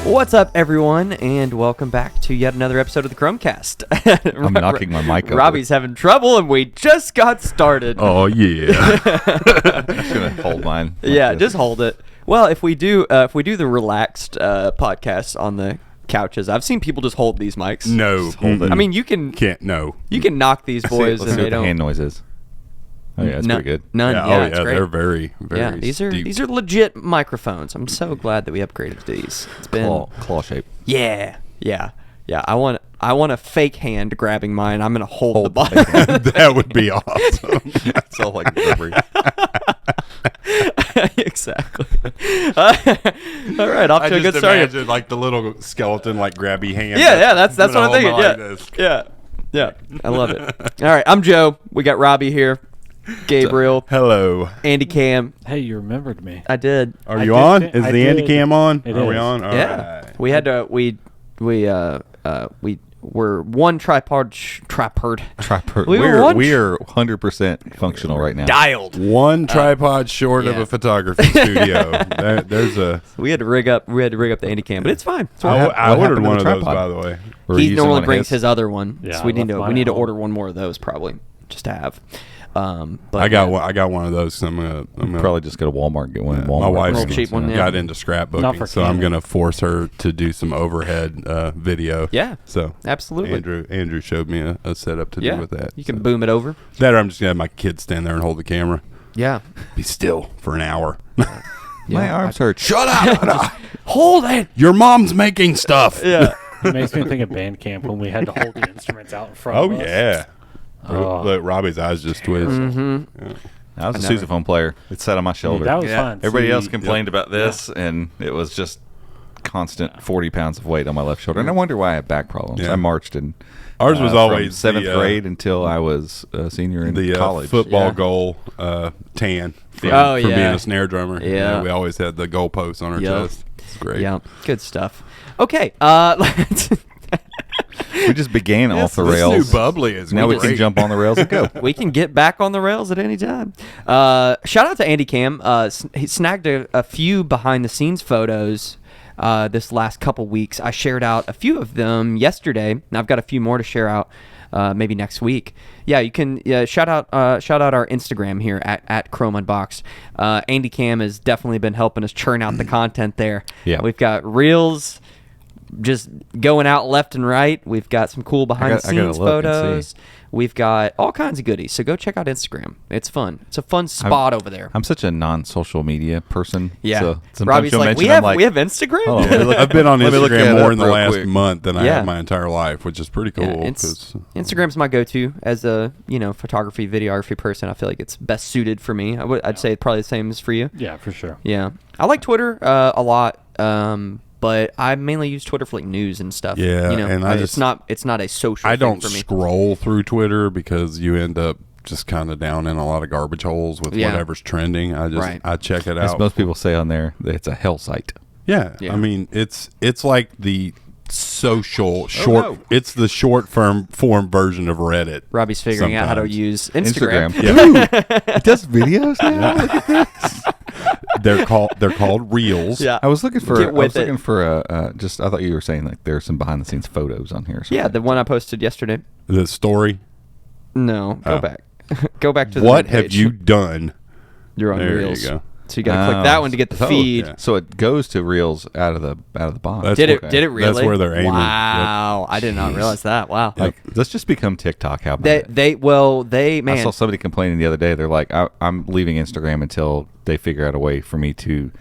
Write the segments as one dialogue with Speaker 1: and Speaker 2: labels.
Speaker 1: What's up, everyone, and welcome back to yet another episode of the Chromecast.
Speaker 2: I'm knocking my mic over.
Speaker 1: Robbie's having trouble, and we just got started.
Speaker 2: Oh, yeah. I'm just going to hold mine.
Speaker 1: Yeah, just hold it. Well, if we do the relaxed podcast on the couches, I've seen people just hold these mics.
Speaker 3: No.
Speaker 1: Just hold it. I mean, you can knock these boys,
Speaker 2: Let's
Speaker 1: and
Speaker 2: see
Speaker 1: they
Speaker 2: what the
Speaker 1: don't.
Speaker 2: hand noise is. Oh, yeah, that's pretty good.
Speaker 1: None.
Speaker 3: Yeah,
Speaker 1: It's great.
Speaker 3: they're very, very
Speaker 1: Yeah, these are legit microphones. I'm so glad that we upgraded to these. It's been
Speaker 2: Claw shape.
Speaker 1: Yeah. I want a fake hand grabbing mine. I'm gonna hold the button.
Speaker 3: That would be awesome.
Speaker 2: That's all like rubbery.
Speaker 1: Exactly. All right, off to a good start.
Speaker 3: Imagine like the little skeleton, like grabby hand.
Speaker 1: Yeah, that's what I'm thinking.
Speaker 3: Yeah.
Speaker 1: Yeah, I love it. All right, I'm Joe. We got Robbie here, Gabriel,
Speaker 3: Hello.
Speaker 1: Andy Cam.
Speaker 4: Hey, you remembered me.
Speaker 1: I did.
Speaker 3: Are you on? Is
Speaker 4: I
Speaker 3: the Andy
Speaker 4: did.
Speaker 3: Cam on?
Speaker 4: It
Speaker 3: Are we
Speaker 4: is.
Speaker 3: on? All
Speaker 1: Yeah,
Speaker 3: right.
Speaker 1: we had to. We were one tripod.
Speaker 2: Tripod.
Speaker 1: We were one
Speaker 2: We are 100% functional right now.
Speaker 1: Dialed.
Speaker 3: One tripod short of
Speaker 1: yeah.
Speaker 3: a photography studio. There's a.
Speaker 1: We had to rig up the Andy Cam, but it's fine. It's
Speaker 3: I,
Speaker 1: fine.
Speaker 3: I
Speaker 2: what
Speaker 3: ordered
Speaker 2: happened to
Speaker 3: one of
Speaker 2: the
Speaker 3: those,
Speaker 2: tripod?
Speaker 3: by the way.
Speaker 2: Were you
Speaker 1: He
Speaker 2: using
Speaker 1: normally
Speaker 2: one of
Speaker 1: brings
Speaker 2: his?
Speaker 1: his other one,
Speaker 4: Yeah,
Speaker 1: so we
Speaker 4: I left
Speaker 1: need
Speaker 4: mine
Speaker 1: to
Speaker 4: at home.
Speaker 1: order one more of those probably, just to have. But
Speaker 3: I got one of those. So I'm gonna
Speaker 2: Probably just go to Walmart and get one.
Speaker 3: My wife
Speaker 1: Little cheap one, yeah.
Speaker 3: got into
Speaker 4: Not
Speaker 3: scrapbooking,
Speaker 4: for
Speaker 3: so I'm
Speaker 4: Canon.
Speaker 3: going to force her to do some overhead video.
Speaker 1: Yeah,
Speaker 3: So
Speaker 1: absolutely.
Speaker 3: Andrew showed me a setup to do with that.
Speaker 1: You can boom it over.
Speaker 3: That or I'm just going to have my kids stand there and hold the camera.
Speaker 1: Yeah.
Speaker 3: Be still for an hour.
Speaker 2: My arms hurt.
Speaker 3: Shut up!
Speaker 1: Hold it.
Speaker 3: Your mom's making stuff.
Speaker 1: Yeah.
Speaker 4: It makes me think of band camp when we had to hold the instruments out in front
Speaker 3: Oh,
Speaker 4: of us.
Speaker 3: yeah.
Speaker 4: Oh.
Speaker 3: Look, Robbie's eyes just twitched.
Speaker 1: Mm-hmm.
Speaker 3: Yeah.
Speaker 2: I was a sousaphone player. It sat on my shoulder.
Speaker 4: That was
Speaker 1: Yeah.
Speaker 4: fun.
Speaker 2: Everybody
Speaker 4: See,
Speaker 2: else complained about this, and it was just constant 40 pounds of weight on my left shoulder. And I wonder why I have back problems.
Speaker 3: Yeah.
Speaker 2: I marched in
Speaker 3: Ours was
Speaker 2: from
Speaker 3: always
Speaker 2: 7th
Speaker 3: the,
Speaker 2: grade until I was a senior in
Speaker 3: the
Speaker 2: college.
Speaker 3: football
Speaker 1: Yeah.
Speaker 3: goal tan from,
Speaker 1: Oh,
Speaker 3: from
Speaker 1: yeah.
Speaker 3: being a snare drummer.
Speaker 1: Yeah.
Speaker 3: We always had the goalposts on our
Speaker 1: Yep.
Speaker 3: chest. It's great.
Speaker 1: Yeah. Good stuff. Okay.
Speaker 2: We just began off the
Speaker 3: This
Speaker 2: rails.
Speaker 3: new bubbly is
Speaker 2: Now we
Speaker 3: great.
Speaker 2: can jump on the rails and go.
Speaker 1: We can get back on the rails at any time. Shout out to Andy Cam. He snagged a few behind the scenes photos this last couple weeks. I shared out a few of them yesterday, and I've got a few more to share out maybe next week. Yeah, you can shout out our Instagram here at Chrome Unboxed. Andy Cam has definitely been helping us churn out the content there.
Speaker 2: Yeah.
Speaker 1: We've got reels just going out left and right. We've got some cool behind the
Speaker 2: I gotta
Speaker 1: scenes
Speaker 2: look and
Speaker 1: photos.
Speaker 2: see.
Speaker 1: We've got all kinds of goodies. So go check out Instagram. It's fun. It's a fun spot over there.
Speaker 2: I'm such a non-social media person.
Speaker 1: Yeah.
Speaker 2: So sometimes
Speaker 1: Robbie's
Speaker 2: you'll
Speaker 1: like,
Speaker 2: mention,
Speaker 1: we
Speaker 2: I'm
Speaker 1: have
Speaker 2: like,
Speaker 1: Instagram?
Speaker 2: oh,
Speaker 3: Yeah, I've been on
Speaker 2: Let me look
Speaker 3: Instagram
Speaker 2: that
Speaker 3: more
Speaker 2: up
Speaker 3: in the
Speaker 2: real
Speaker 3: last
Speaker 2: quick.
Speaker 3: month than I
Speaker 1: Yeah.
Speaker 3: have my entire life, which is pretty cool.
Speaker 1: Yeah,
Speaker 3: 'cause-
Speaker 1: Instagram's my go-to as a photography, videography person. I feel like it's best suited for me. I'd say probably the same as for you.
Speaker 4: Yeah, for sure.
Speaker 1: Yeah, I like Twitter a lot, but I mainly use Twitter for like news and stuff.
Speaker 3: Yeah, and
Speaker 1: it's not a social.
Speaker 3: I
Speaker 1: thing
Speaker 3: don't
Speaker 1: for me.
Speaker 3: scroll through Twitter because you end up just kind of down in a lot of garbage holes with
Speaker 1: Yeah.
Speaker 3: whatever's trending.
Speaker 1: Right.
Speaker 3: I check it
Speaker 2: as
Speaker 3: out.
Speaker 2: most people say on there, it's a hell site.
Speaker 3: Yeah,
Speaker 1: Yeah.
Speaker 3: I mean it's like the social short.
Speaker 2: no.
Speaker 3: It's the short form version of Reddit.
Speaker 1: Robbie's figuring out how to
Speaker 3: sometimes.
Speaker 1: use Instagram.
Speaker 2: It does videos now. Look at this.
Speaker 3: They're called reels.
Speaker 1: Yeah.
Speaker 2: I was looking for.
Speaker 1: Get
Speaker 2: I
Speaker 1: with
Speaker 2: was looking
Speaker 1: it.
Speaker 2: for a. Just I thought you were saying like there's some behind the scenes photos on here. Or something.
Speaker 1: Yeah, the one I posted yesterday.
Speaker 3: The story.
Speaker 1: No, go
Speaker 3: Oh.
Speaker 1: back. Go back to the
Speaker 3: What
Speaker 1: main
Speaker 3: have
Speaker 1: page.
Speaker 3: you done?
Speaker 1: You're on
Speaker 3: There
Speaker 1: Reels.
Speaker 3: you go.
Speaker 1: So you got to click that one to get the
Speaker 2: Oh,
Speaker 1: feed.
Speaker 3: yeah.
Speaker 2: So it goes to Reels out of the box.
Speaker 3: That's
Speaker 1: Did it?
Speaker 3: Okay.
Speaker 1: Did it really?
Speaker 3: That's where they're aiming.
Speaker 1: Wow, I did not realize that. Wow.
Speaker 2: Like let's just become TikTok. How about
Speaker 1: They
Speaker 2: it?
Speaker 1: they
Speaker 2: I
Speaker 1: man.
Speaker 2: saw somebody complaining the other day. They're like, I'm leaving Instagram until they figure out a way for me to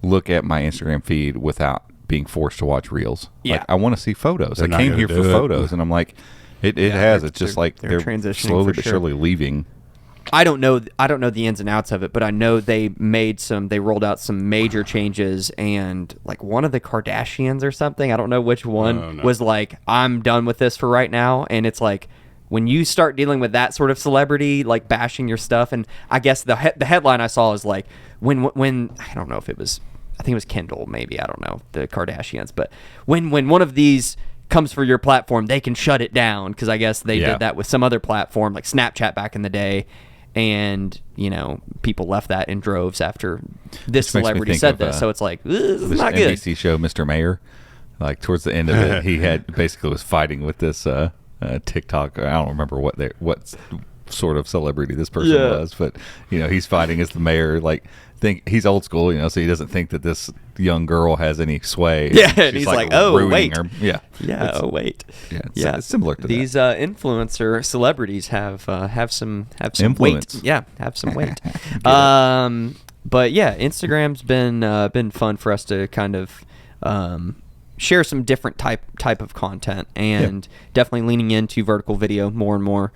Speaker 2: look at my Instagram feed without being forced to watch Reels.
Speaker 1: Yeah.
Speaker 2: Like, I want to see photos.
Speaker 3: They're
Speaker 2: I
Speaker 3: not
Speaker 2: came
Speaker 3: gonna
Speaker 2: here for
Speaker 3: do it.
Speaker 2: photos, and I'm like, it has. It's just like
Speaker 1: they're
Speaker 2: they're
Speaker 1: transitioning
Speaker 2: slowly
Speaker 1: for
Speaker 2: but
Speaker 1: sure.
Speaker 2: surely leaving.
Speaker 1: I don't know the ins and outs of it, but I know they rolled out some major changes, and like one of the Kardashians or something, I don't know which one,
Speaker 3: Oh, no.
Speaker 1: was like, I'm done with this for right now. And it's like, when you start dealing with that sort of celebrity, like bashing your stuff, and I guess the headline I saw is like, when I don't know if it was, I think it was Kendall, maybe, I don't know, the Kardashians, but when one of these comes for your platform, they can shut it down, because I guess they
Speaker 2: Yeah.
Speaker 1: did that with some other platform like Snapchat back in the day. and people left that in droves after this
Speaker 2: Which makes me
Speaker 1: celebrity
Speaker 2: think
Speaker 1: said
Speaker 2: of,
Speaker 1: this. So it's like, this is
Speaker 2: This
Speaker 1: not good.
Speaker 2: NBC show, Mr. Mayor, like towards the end of it, he had basically was fighting with this TikTok. I don't remember what sort of celebrity this person was, but he's fighting as the mayor. Like, think he's old school, so he doesn't think that this young girl has any sway.
Speaker 1: Yeah, and he's like, oh,
Speaker 2: ruining
Speaker 1: wait.
Speaker 2: her. Yeah,
Speaker 1: Wait.
Speaker 2: Yeah, it's similar to
Speaker 1: these influencer celebrities have some
Speaker 2: Influence.
Speaker 1: weight. Yeah, have some weight. But yeah, Instagram's been fun for us to kind of share some different type of content, and definitely leaning into vertical video more and more.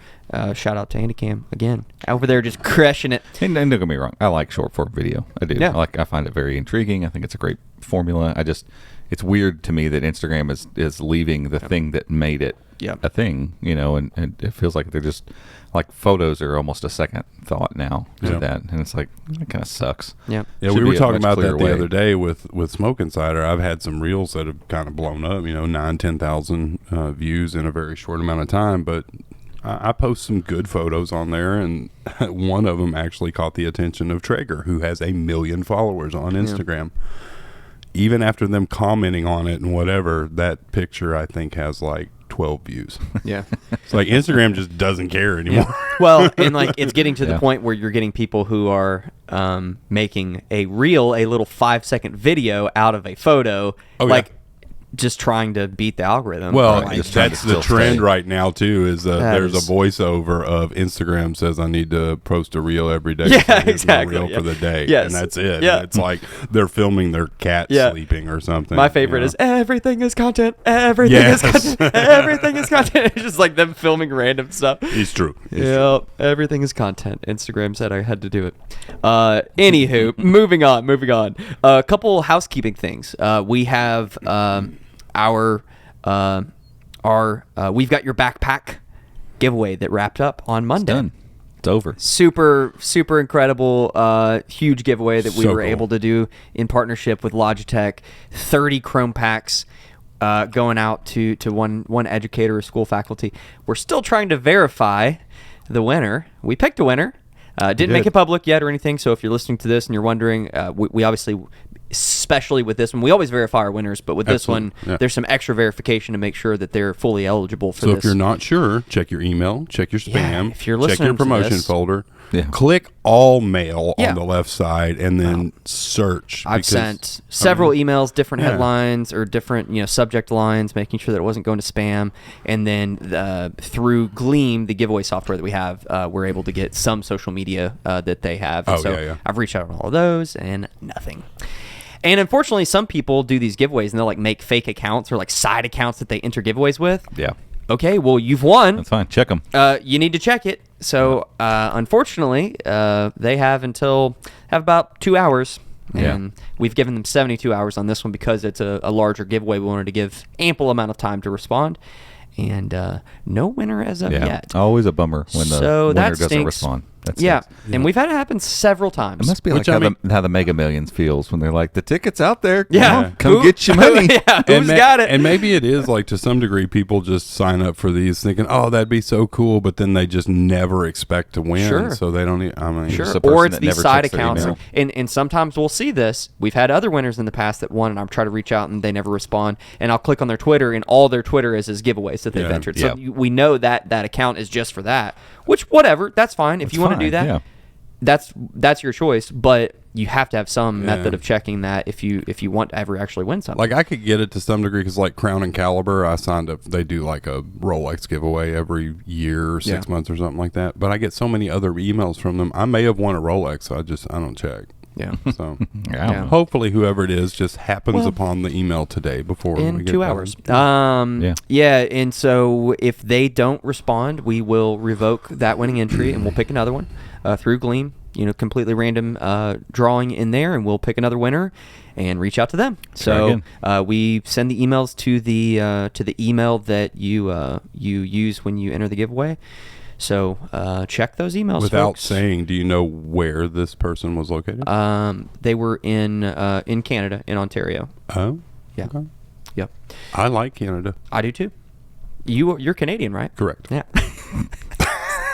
Speaker 1: Shout out to Andy Cam again, over there just crushing it.
Speaker 2: And don't get me wrong, I like short form video. I do.
Speaker 1: Yeah.
Speaker 2: I find it very intriguing. I think it's a great formula. It's weird to me that Instagram is leaving the thing that made it a thing, and it feels like they're just like photos are almost a second thought now to that, and it's like it kind of sucks.
Speaker 3: Yeah,
Speaker 2: Should
Speaker 3: we were
Speaker 2: be a
Speaker 3: talking
Speaker 2: much
Speaker 3: about that
Speaker 2: clearer
Speaker 3: the
Speaker 2: way.
Speaker 3: other day with Smoke Insider. I've had some reels that have kind of blown up, 9,000-10,000 views in a very short amount of time, but I post some good photos on there, and one of them actually caught the attention of Traeger, who has 1 million followers on Instagram. Even after them commenting on it and whatever, that picture I think has like 12 views.
Speaker 1: Yeah.
Speaker 3: It's like Instagram just doesn't care anymore.
Speaker 1: Well, and like it's getting to the point where you're getting people who are making a little 5-second video out of a photo, just trying to beat the algorithm.
Speaker 3: Well,
Speaker 2: Right, just trying
Speaker 3: that's
Speaker 2: to
Speaker 3: the
Speaker 2: still
Speaker 3: trend
Speaker 2: stay.
Speaker 3: right now too. Is there's
Speaker 1: is-
Speaker 3: a voiceover of Instagram says I need to post a reel every day.
Speaker 1: Yeah,
Speaker 3: so here's my
Speaker 1: exactly,
Speaker 3: Reel
Speaker 1: yeah.
Speaker 3: for the day,
Speaker 1: Yes.
Speaker 3: and that's it.
Speaker 1: Yeah.
Speaker 3: And it's like they're filming their cat
Speaker 1: Yeah.
Speaker 3: sleeping or something.
Speaker 1: My favorite is everything is content. Everything
Speaker 3: Yes.
Speaker 1: is content. Everything is content. It's just like them filming random stuff.
Speaker 3: It's true.
Speaker 1: Yep, everything is content. Instagram said I had to do it. Anywho, moving on. A couple housekeeping things. We have we've got your backpack giveaway that wrapped up on Monday.
Speaker 2: Done. It's over.
Speaker 1: Super incredible, huge giveaway that we
Speaker 3: So
Speaker 1: were
Speaker 3: cool.
Speaker 1: able to do in partnership with Logitech. 30 Chrome packs going out to one educator or school faculty. We're still trying to verify the winner. We picked a winner. Didn't make
Speaker 2: did.
Speaker 1: it public yet or anything. So if you're listening to this and you're wondering, we obviously, especially with this one, we always verify our winners, but with this one,
Speaker 3: Absolutely, yeah.
Speaker 1: there's some extra verification to make sure that they're fully eligible for
Speaker 3: So
Speaker 1: this.
Speaker 3: if you're not sure, check your email, check your
Speaker 1: Yeah,
Speaker 3: spam,
Speaker 1: if you're
Speaker 3: check
Speaker 1: listening
Speaker 3: your
Speaker 1: to
Speaker 3: promotion
Speaker 1: this-
Speaker 3: folder.
Speaker 2: Yeah.
Speaker 3: Click all mail
Speaker 1: Yeah.
Speaker 3: on the left side, and then search.
Speaker 1: I've
Speaker 3: because-
Speaker 1: sent several emails, different
Speaker 3: Yeah.
Speaker 1: headlines or different subject lines, making sure that it wasn't going to spam. And then through Gleam, the giveaway software that we have, we're able to get some social media that they have. And
Speaker 3: Oh,
Speaker 1: so
Speaker 3: yeah.
Speaker 1: I've reached out on all of those and nothing. And unfortunately, some people do these giveaways and they'll like make fake accounts or like side accounts that they enter giveaways with.
Speaker 2: Yeah.
Speaker 1: Okay, well you've won.
Speaker 2: That's fine. Check them.
Speaker 1: You need to check it. So unfortunately, they have about 2 hours.
Speaker 2: Yeah.
Speaker 1: And we've given them 72 hours on this one because it's a larger giveaway. We wanted to give ample amount of time to respond. And no winner as of
Speaker 2: Yeah.
Speaker 1: yet.
Speaker 2: Always a bummer when the
Speaker 1: So
Speaker 2: winner
Speaker 1: that
Speaker 2: doesn't
Speaker 1: stinks.
Speaker 2: respond. That
Speaker 1: Yeah.
Speaker 2: stinks.
Speaker 1: And we've had it happen several times.
Speaker 2: It must be
Speaker 3: Which,
Speaker 2: like
Speaker 3: I
Speaker 2: how the Mega Millions feels when they're like, the ticket's out there.
Speaker 1: Yeah.
Speaker 2: Come
Speaker 1: Who-
Speaker 2: get your money.
Speaker 1: Yeah, who's got it?
Speaker 3: And maybe it is like to some degree, people just sign up for these thinking, "Oh, that'd be so cool," but then they just never expect to win.
Speaker 1: Sure.
Speaker 3: So they don't. I mean,
Speaker 1: Sure.
Speaker 2: Just a
Speaker 1: Or
Speaker 2: person
Speaker 1: it's
Speaker 2: that
Speaker 1: these
Speaker 2: never
Speaker 1: side
Speaker 2: checks their
Speaker 1: accounts.
Speaker 2: email.
Speaker 1: And sometimes we'll see this. We've had other winners in the past that won, and I've tried to reach out and they never respond. And I'll click on their Twitter, and all their Twitter is giveaways that they've
Speaker 3: Yeah.
Speaker 1: entered. So
Speaker 2: Yeah.
Speaker 1: we know that account is just for that, which, whatever, that's fine. If
Speaker 2: That's
Speaker 1: you want to do
Speaker 2: fine,
Speaker 1: that,
Speaker 2: yeah.
Speaker 1: that's your choice. But you have to have some
Speaker 3: Yeah.
Speaker 1: method of checking that if you want to ever actually win something.
Speaker 3: like I could get it to some degree because like Crown and Caliber, I signed up. They do like a Rolex giveaway every year or 6
Speaker 1: Yeah.
Speaker 3: months or something like that. But I get so many other emails from them. I may have won a Rolex. So I don't check.
Speaker 1: yeah.
Speaker 3: So
Speaker 2: Yeah.
Speaker 1: Yeah.
Speaker 3: hopefully whoever it is just happens
Speaker 1: Well,
Speaker 3: upon the email today before
Speaker 1: In
Speaker 3: we get
Speaker 1: 2
Speaker 3: done.
Speaker 1: hours.
Speaker 2: Yeah.
Speaker 1: Yeah, and so if they don't respond, we will revoke that winning entry and we'll pick another one through Gleam. Completely random drawing in there, and we'll pick another winner and reach out to them. So we send the emails to the email that you use when you enter the giveaway. So check those emails.
Speaker 3: Without
Speaker 1: folks.
Speaker 3: saying, do you know where this person was located?
Speaker 1: They were in Canada, in Ontario.
Speaker 3: Oh,
Speaker 1: Yeah.
Speaker 3: okay.
Speaker 1: Yep.
Speaker 3: I like Canada.
Speaker 1: I do too. You're Canadian, right?
Speaker 3: Correct.
Speaker 1: Yeah.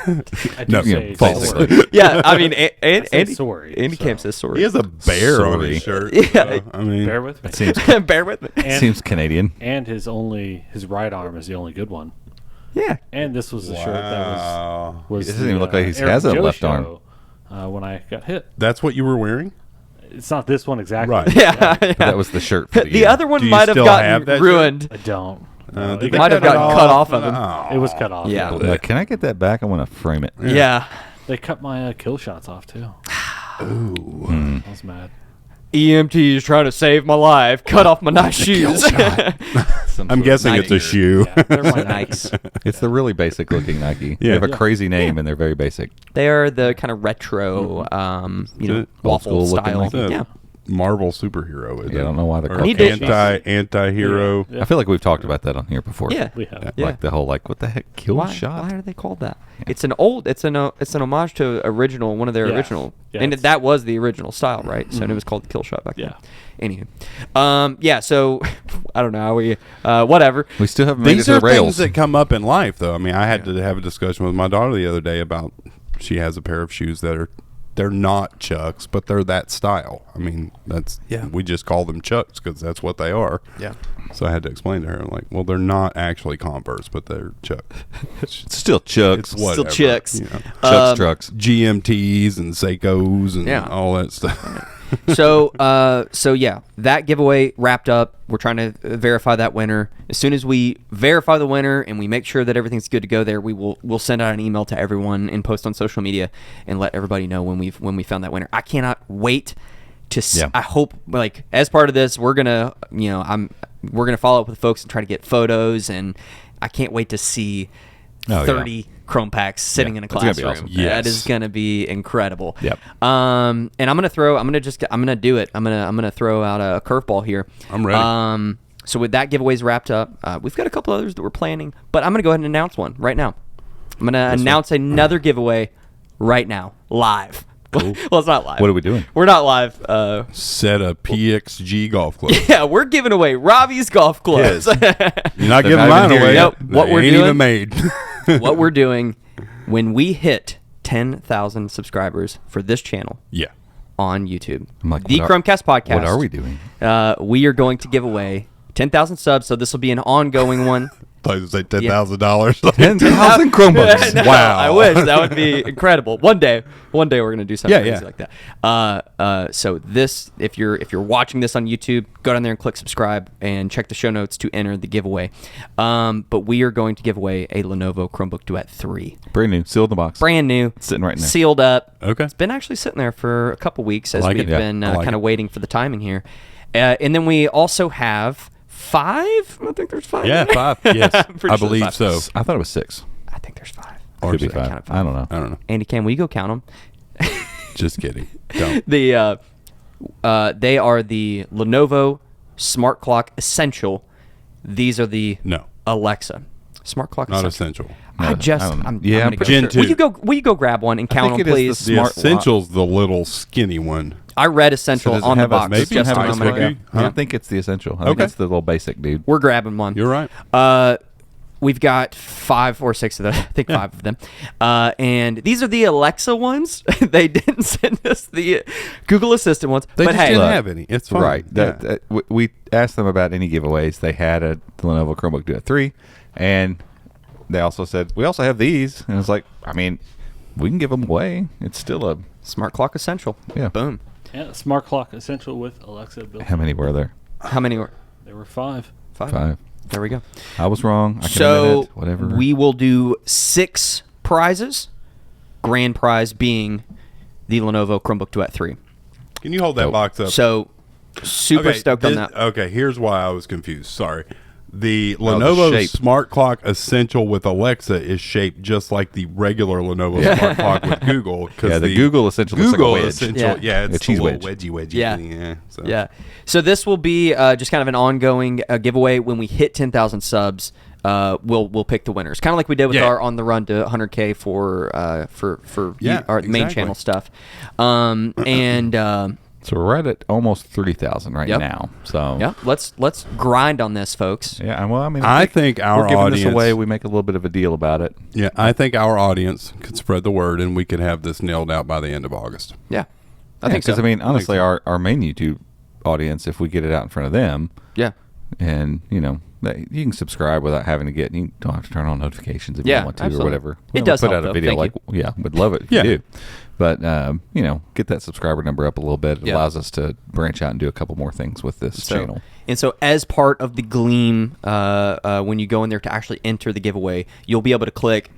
Speaker 4: I do
Speaker 3: No,
Speaker 4: say
Speaker 3: false.
Speaker 4: sorry.
Speaker 1: Yeah, I mean, Andy,
Speaker 4: sorry,
Speaker 1: Andy
Speaker 4: so.
Speaker 1: Camp says sorry.
Speaker 3: He has a bear on his shirt.
Speaker 1: Yeah.
Speaker 3: so, I mean,
Speaker 4: Bear with me.
Speaker 2: Seems
Speaker 1: Bear with me.
Speaker 4: And,
Speaker 2: seems Canadian.
Speaker 4: and his right arm is the only good one.
Speaker 1: Yeah.
Speaker 4: And this was the shirt that
Speaker 3: wow.
Speaker 4: was.
Speaker 2: It doesn't
Speaker 4: the,
Speaker 2: even look like he
Speaker 4: Eric
Speaker 2: has a
Speaker 4: Joe
Speaker 2: left
Speaker 4: show, when I got hit.
Speaker 3: That's what you were wearing?
Speaker 4: It's not this one exactly.
Speaker 3: Right.
Speaker 1: Yeah.
Speaker 2: But that was the shirt. For the
Speaker 1: The
Speaker 2: year.
Speaker 1: other one
Speaker 3: Do you
Speaker 1: might have
Speaker 3: still
Speaker 1: gotten
Speaker 3: have that shirt?
Speaker 1: ruined.
Speaker 4: I don't.
Speaker 3: Did
Speaker 4: it,
Speaker 3: they
Speaker 1: might have
Speaker 3: cut it
Speaker 1: gotten cut off of him.
Speaker 3: Oh.
Speaker 4: it was cut off.
Speaker 1: Yeah.
Speaker 2: Can I get that back? I want to frame it.
Speaker 1: Yeah.
Speaker 4: They cut my kill shots off too.
Speaker 3: Ooh.
Speaker 4: I was mad.
Speaker 1: EMT is trying to save my life. Cut off my nice shoes.
Speaker 2: Some
Speaker 3: I'm
Speaker 2: sort of
Speaker 3: guessing it's a
Speaker 2: Nike.
Speaker 3: shoe.
Speaker 1: Yeah, they're my Nikes.
Speaker 2: It's the really basic looking Nike.
Speaker 3: Yeah.
Speaker 2: They have a
Speaker 3: Yeah.
Speaker 2: crazy name and they're very basic.
Speaker 1: They are the kind of retro,
Speaker 3: Old
Speaker 1: waffle
Speaker 2: school looking
Speaker 1: style.
Speaker 2: like
Speaker 3: that.
Speaker 1: Yeah.
Speaker 3: Marvel superhero. Isn't
Speaker 2: Yeah, I don't know why they're
Speaker 3: Or
Speaker 2: called
Speaker 1: He did-
Speaker 3: anti-hero.
Speaker 4: Yeah.
Speaker 2: I feel like we've talked about that on here before.
Speaker 1: Yeah.
Speaker 4: We have.
Speaker 1: Yeah.
Speaker 2: Like the whole what the heck kill
Speaker 1: Why,
Speaker 2: shot?
Speaker 1: why are they called that? It's an homage to original, one of their
Speaker 4: Yeah.
Speaker 1: original,
Speaker 4: Yeah,
Speaker 1: and
Speaker 4: it's-
Speaker 1: that was the original style, right? So and it was called the kill shot back
Speaker 4: Yeah.
Speaker 1: then. Anywho, yeah. So I don't know how we, whatever.
Speaker 2: We still haven't made it
Speaker 3: These
Speaker 2: to
Speaker 3: are
Speaker 2: the rails.
Speaker 3: things that come up in life, though. I mean, I had to have a discussion with my daughter the other day about she has a pair of shoes that they're not Chucks, but they're that style. I mean, we just call them Chucks because that's what they are.
Speaker 1: Yeah.
Speaker 3: So I had to explain to her, like, well, they're not actually Converse, but they're Chucks.
Speaker 2: It's still Chucks.
Speaker 3: It's whatever.
Speaker 1: Chucks.
Speaker 3: You know.
Speaker 2: Chucks trucks.
Speaker 3: GMTs and Seikos and
Speaker 1: Yeah.
Speaker 3: all that stuff.
Speaker 1: So yeah, that giveaway wrapped up. We're trying to verify that winner. As soon as we verify the winner and we make sure that everything's good to go there, we'll send out an email to everyone and post on social media and let everybody know when we found that winner. I cannot wait to
Speaker 2: Yeah.
Speaker 1: I hope, like, as part of this, we're gonna we're gonna follow up with folks and try to get photos, and I can't wait to see
Speaker 2: Oh,
Speaker 1: 30 Chrome packs sitting
Speaker 2: Yeah,
Speaker 1: in a
Speaker 2: that's gonna be
Speaker 1: classroom.
Speaker 2: awesome.
Speaker 1: That
Speaker 3: Yes.
Speaker 1: is gonna be incredible.
Speaker 2: Yep.
Speaker 1: And I'm gonna do it. I'm gonna throw out a curveball here.
Speaker 3: I'm ready.
Speaker 1: So with that giveaways wrapped up, we've got a couple others that we're planning, but I'm gonna go ahead and announce one right now. I'm gonna announce another giveaway right now, live.
Speaker 3: Cool.
Speaker 1: Well, it's not live.
Speaker 2: What are we doing?
Speaker 1: We're not live.
Speaker 3: Set a PXG golf club.
Speaker 1: Yeah, we're giving away Robbie's golf clubs.
Speaker 3: You're not
Speaker 2: They're
Speaker 3: giving
Speaker 2: not
Speaker 3: mine
Speaker 2: even here
Speaker 3: away.
Speaker 2: yet.
Speaker 1: Nope. What
Speaker 3: They
Speaker 1: we're
Speaker 3: ain't
Speaker 1: doing-
Speaker 3: even made.
Speaker 1: What we're doing when we hit 10,000 subscribers for this channel
Speaker 3: Yeah.
Speaker 1: on YouTube,
Speaker 2: I'm like,
Speaker 1: the
Speaker 2: what are-
Speaker 1: Chromecast podcast.
Speaker 2: What are we doing?
Speaker 1: We are going to give away 10,000 subs, so this will be an ongoing one.
Speaker 3: Thought you say $10,000.
Speaker 2: 10,000 Chromebooks.
Speaker 1: No,
Speaker 3: Wow.
Speaker 1: I wish that would be incredible. One day we're gonna do something
Speaker 3: Yeah,
Speaker 1: crazy
Speaker 3: yeah.
Speaker 1: like that. So this, if you're watching this on YouTube, go down there and click subscribe and check the show notes to enter the giveaway. But we are going to give away a Lenovo Chromebook Duet 3,
Speaker 2: Brand new, sealed in the box.
Speaker 1: brand new,
Speaker 2: Sitting right in there.
Speaker 1: sealed up.
Speaker 3: Okay.
Speaker 1: It's been actually sitting there for a couple weeks as
Speaker 3: like
Speaker 1: we've
Speaker 3: it. Yeah,
Speaker 1: been
Speaker 3: I like
Speaker 1: kind
Speaker 3: it.
Speaker 1: of waiting for the timing here. And then we also have 5. I think there's 5.
Speaker 3: Yeah, 5. Yes,
Speaker 1: I'm pretty
Speaker 3: I
Speaker 1: sure
Speaker 3: believe
Speaker 1: there's
Speaker 3: so.
Speaker 2: I thought it was 6.
Speaker 1: I think there's 5.
Speaker 3: Or
Speaker 2: Could be
Speaker 3: six.
Speaker 2: 5.
Speaker 1: Count it
Speaker 2: I don't know.
Speaker 3: I don't know.
Speaker 1: Andy, Cam, will you go count them?
Speaker 3: Just kidding. Don't.
Speaker 1: They are the Lenovo Smart Clock Essential. These are the
Speaker 3: No.
Speaker 1: Alexa Smart Clock
Speaker 3: Not
Speaker 1: Essential.
Speaker 3: essential.
Speaker 1: I just,
Speaker 2: don't know.
Speaker 1: I'm,
Speaker 2: Yeah,
Speaker 1: I'm
Speaker 2: I'm
Speaker 1: gonna
Speaker 2: pretty
Speaker 1: go
Speaker 3: Gen
Speaker 1: through-
Speaker 3: 2.
Speaker 1: Will you go grab one and count
Speaker 2: think
Speaker 1: them,
Speaker 2: it is
Speaker 1: please?
Speaker 2: the
Speaker 3: The
Speaker 2: Smart
Speaker 3: essential's the little skinny one.
Speaker 1: I read Essential
Speaker 2: So does it
Speaker 1: on the
Speaker 2: have a-
Speaker 1: box.
Speaker 2: maybe
Speaker 1: just
Speaker 3: it
Speaker 1: a
Speaker 3: has a
Speaker 1: moment ago.
Speaker 3: cookie?
Speaker 2: I
Speaker 3: Huh?
Speaker 2: don't think it's the essential. I think
Speaker 3: Okay.
Speaker 2: it's the little basic dude.
Speaker 1: We're grabbing one.
Speaker 3: You're right.
Speaker 1: We've got 5 or 6 of them. I think 5 of them. And these are the Alexa ones. They didn't send us the Google Assistant ones.
Speaker 3: They
Speaker 1: but
Speaker 3: just
Speaker 1: hey,
Speaker 3: didn't
Speaker 2: look,
Speaker 3: have any. It's fine.
Speaker 2: Right.
Speaker 3: Yeah.
Speaker 2: We asked them about any giveaways. They had a Lenovo Chromebook Duet 3, and they also said, we also have these. And it's like, I mean, we can give them away. It's still a...
Speaker 1: Smart Clock Essential.
Speaker 2: Yeah.
Speaker 1: Boom.
Speaker 4: Yeah, smart clock essential with Alexa built.
Speaker 2: How many were there?
Speaker 1: How many were?
Speaker 4: There were 5.
Speaker 1: 5. There we go.
Speaker 2: I was wrong. I can
Speaker 1: So
Speaker 2: admit it. Whatever.
Speaker 1: we will do 6 prizes. Grand prize being the Lenovo Chromebook Duet 3.
Speaker 3: Can you hold that
Speaker 2: Dope.
Speaker 3: box up?
Speaker 1: So super
Speaker 3: Okay,
Speaker 1: stoked on
Speaker 3: this-
Speaker 1: that.
Speaker 3: Okay, here's why I was confused. Sorry. The
Speaker 2: the
Speaker 3: Lenovo
Speaker 2: shape.
Speaker 3: Smart Clock Essential with Alexa is shaped just like the regular Lenovo
Speaker 2: Yeah.
Speaker 3: Smart Clock with Google. 'cause
Speaker 2: Yeah, the Google Essential looks like a
Speaker 3: Google
Speaker 2: wedge.
Speaker 3: Essential,
Speaker 1: Yeah.
Speaker 3: it's
Speaker 2: A cheese
Speaker 3: a little
Speaker 2: wedge.
Speaker 3: wedgy.
Speaker 1: Yeah.
Speaker 3: Yeah. So.
Speaker 1: Yeah. So this will be just kind of an ongoing giveaway. When we hit 10,000 subs, we'll pick the winners. Kind of like we did with
Speaker 3: Yeah.
Speaker 1: our On the Run to 100K for
Speaker 3: Yeah,
Speaker 1: our main
Speaker 3: exactly.
Speaker 1: channel stuff. And
Speaker 2: So we're right at almost 3,000 right
Speaker 1: Yep.
Speaker 2: now. So
Speaker 1: Yeah, let's grind on this, folks.
Speaker 2: yeah. Well, I mean,
Speaker 3: I think our
Speaker 2: we're giving
Speaker 3: audience
Speaker 2: this away. We make a little bit of a deal about it.
Speaker 3: Yeah, I think our audience could spread the word, and we could have this nailed out by the end of August.
Speaker 1: Yeah, I think so.
Speaker 2: Because I mean, honestly, our main YouTube audience, if we get it out in front of them,
Speaker 1: yeah,
Speaker 2: and you can subscribe without having to get. You don't have to turn on notifications if
Speaker 1: Yeah,
Speaker 2: you want to
Speaker 1: absolutely.
Speaker 2: or whatever.
Speaker 1: It does
Speaker 2: put
Speaker 1: help,
Speaker 2: out a
Speaker 1: though.
Speaker 2: video
Speaker 1: Thank
Speaker 2: like
Speaker 1: you.
Speaker 2: yeah, would love it if
Speaker 3: Yeah.
Speaker 2: you do. But get that subscriber number up a little bit. It
Speaker 1: Yeah.
Speaker 2: allows us to branch out and do a couple more things with this channel.
Speaker 1: And so, as part of the Gleam, when you go in there to actually enter the giveaway, you'll be able to click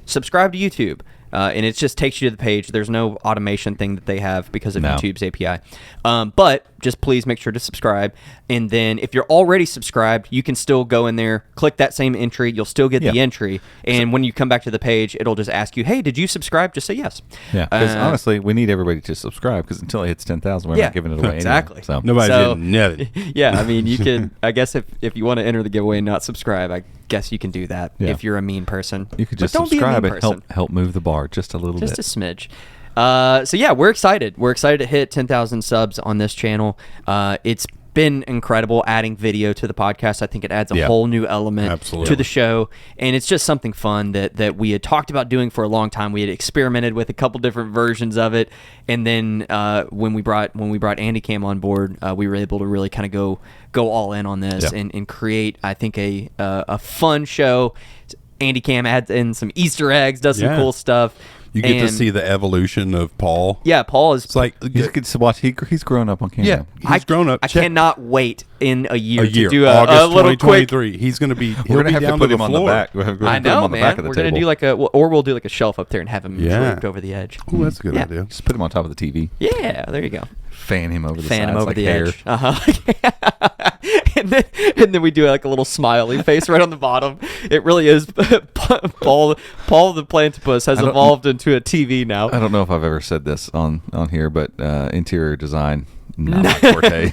Speaker 1: subscribe to YouTube. And it just takes you to the page. There's no automation thing that they have because of
Speaker 2: No.
Speaker 1: YouTube's API. But just please make sure to subscribe. And then if you're already subscribed, you can still go in there, click that same entry. You'll still get the
Speaker 2: Yeah.
Speaker 1: entry. And when you come back to the page, it'll just ask you, hey, did you subscribe? Just say yes.
Speaker 2: Yeah, because
Speaker 1: Uh,
Speaker 2: honestly, we need everybody to subscribe because until it hits 10,000, we're
Speaker 1: Yeah,
Speaker 2: not giving it away
Speaker 1: exactly.
Speaker 2: anyway. So
Speaker 3: Nobody's
Speaker 1: So-
Speaker 3: getting netted.
Speaker 1: Yeah, I mean, you can. I guess if you want to enter the giveaway and not subscribe, I guess you can do that
Speaker 2: Yeah.
Speaker 1: if you're a mean person.
Speaker 2: you could
Speaker 1: But
Speaker 2: just
Speaker 1: don't be a
Speaker 2: subscribe
Speaker 1: mean
Speaker 2: and
Speaker 1: person.
Speaker 2: help move the bar just a little
Speaker 1: Just
Speaker 2: bit.
Speaker 1: a smidge. So yeah, we're excited. We're excited to hit 10,000 subs on this channel. It's been incredible adding video to the podcast. I think it adds a
Speaker 2: Yeah.
Speaker 1: whole new element
Speaker 3: Absolutely.
Speaker 1: to the show, and it's just something fun that we had talked about doing for a long time. We had experimented with a couple different versions of it, and then when we brought Andy Cam on board, we were able to really kind of go all in on this
Speaker 2: Yeah.
Speaker 1: and create, I think, a fun show. Andy Cam adds in some Easter eggs, does some
Speaker 3: Yeah.
Speaker 1: cool stuff.
Speaker 3: You get to
Speaker 1: And-
Speaker 3: see the evolution of Paul.
Speaker 1: Yeah, Paul is.
Speaker 3: It's like
Speaker 2: You could watch. He's grown up on camera.
Speaker 3: yeah, he's grown up.
Speaker 1: I
Speaker 3: Check-
Speaker 1: cannot wait in a year,
Speaker 3: a year.
Speaker 1: to do
Speaker 3: August
Speaker 1: a little quick.
Speaker 3: 2023. He's going to be.
Speaker 2: We're gonna have to
Speaker 3: down
Speaker 2: put
Speaker 3: the
Speaker 2: him on the
Speaker 3: floor.
Speaker 2: back. We're gonna
Speaker 1: I
Speaker 2: put him
Speaker 1: know,
Speaker 2: on the
Speaker 1: man.
Speaker 2: back of the
Speaker 1: We're gonna
Speaker 2: table.
Speaker 1: do like or we'll do like a shelf up there and have him
Speaker 3: Yeah.
Speaker 1: draped over the edge.
Speaker 3: Ooh, that's a good
Speaker 1: Yeah.
Speaker 3: idea.
Speaker 2: Just put him on top of the TV.
Speaker 1: Yeah, there you go.
Speaker 2: Fan him over the
Speaker 1: Fan
Speaker 2: sides
Speaker 1: him over
Speaker 2: like
Speaker 1: the
Speaker 2: hair.
Speaker 1: edge. And then we do like a little smiley face right on the bottom. It really is. Paul the Plantipus has
Speaker 2: I don't-
Speaker 1: evolved into a TV now.
Speaker 2: I don't know if I've ever said this on here, but interior design not my forte.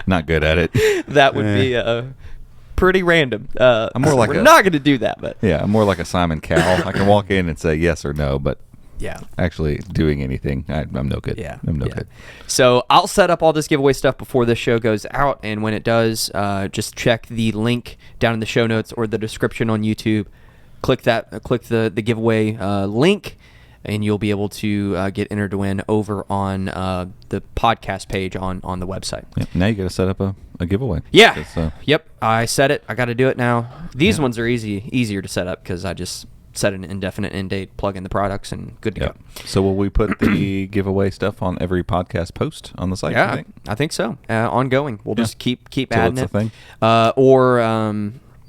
Speaker 2: Not good at it.
Speaker 1: That would be pretty random.
Speaker 2: I'm more like
Speaker 1: we're
Speaker 2: a-
Speaker 1: not going to do that, but
Speaker 2: Yeah, I'm more like a Simon Cowell. I can walk in and say yes or no, but
Speaker 1: yeah.
Speaker 2: actually doing anything, I'm no good.
Speaker 1: Yeah,
Speaker 2: I'm no
Speaker 1: yeah.
Speaker 2: good.
Speaker 1: So I'll set up all this giveaway stuff before this show goes out, and when it does, just check the link down in the show notes or the description on YouTube. Click the giveaway link, and you'll be able to get entered to win over on the podcast page on the website.
Speaker 2: Yeah, now you got to set up a giveaway.
Speaker 1: Yeah.
Speaker 2: It's,
Speaker 1: Yep. I set it. I got to do it now. These
Speaker 2: Yeah.
Speaker 1: ones are easier to set up because I just set an indefinite end date, plug in the products, and good to
Speaker 2: yeah.
Speaker 1: go.
Speaker 2: So will we put the giveaway stuff on every podcast post on the site? you
Speaker 1: Yeah,
Speaker 2: think?
Speaker 1: I think so. Ongoing. We'll
Speaker 2: Yeah.
Speaker 1: just keep
Speaker 2: So
Speaker 1: adding
Speaker 2: that's
Speaker 1: it.
Speaker 2: a thing?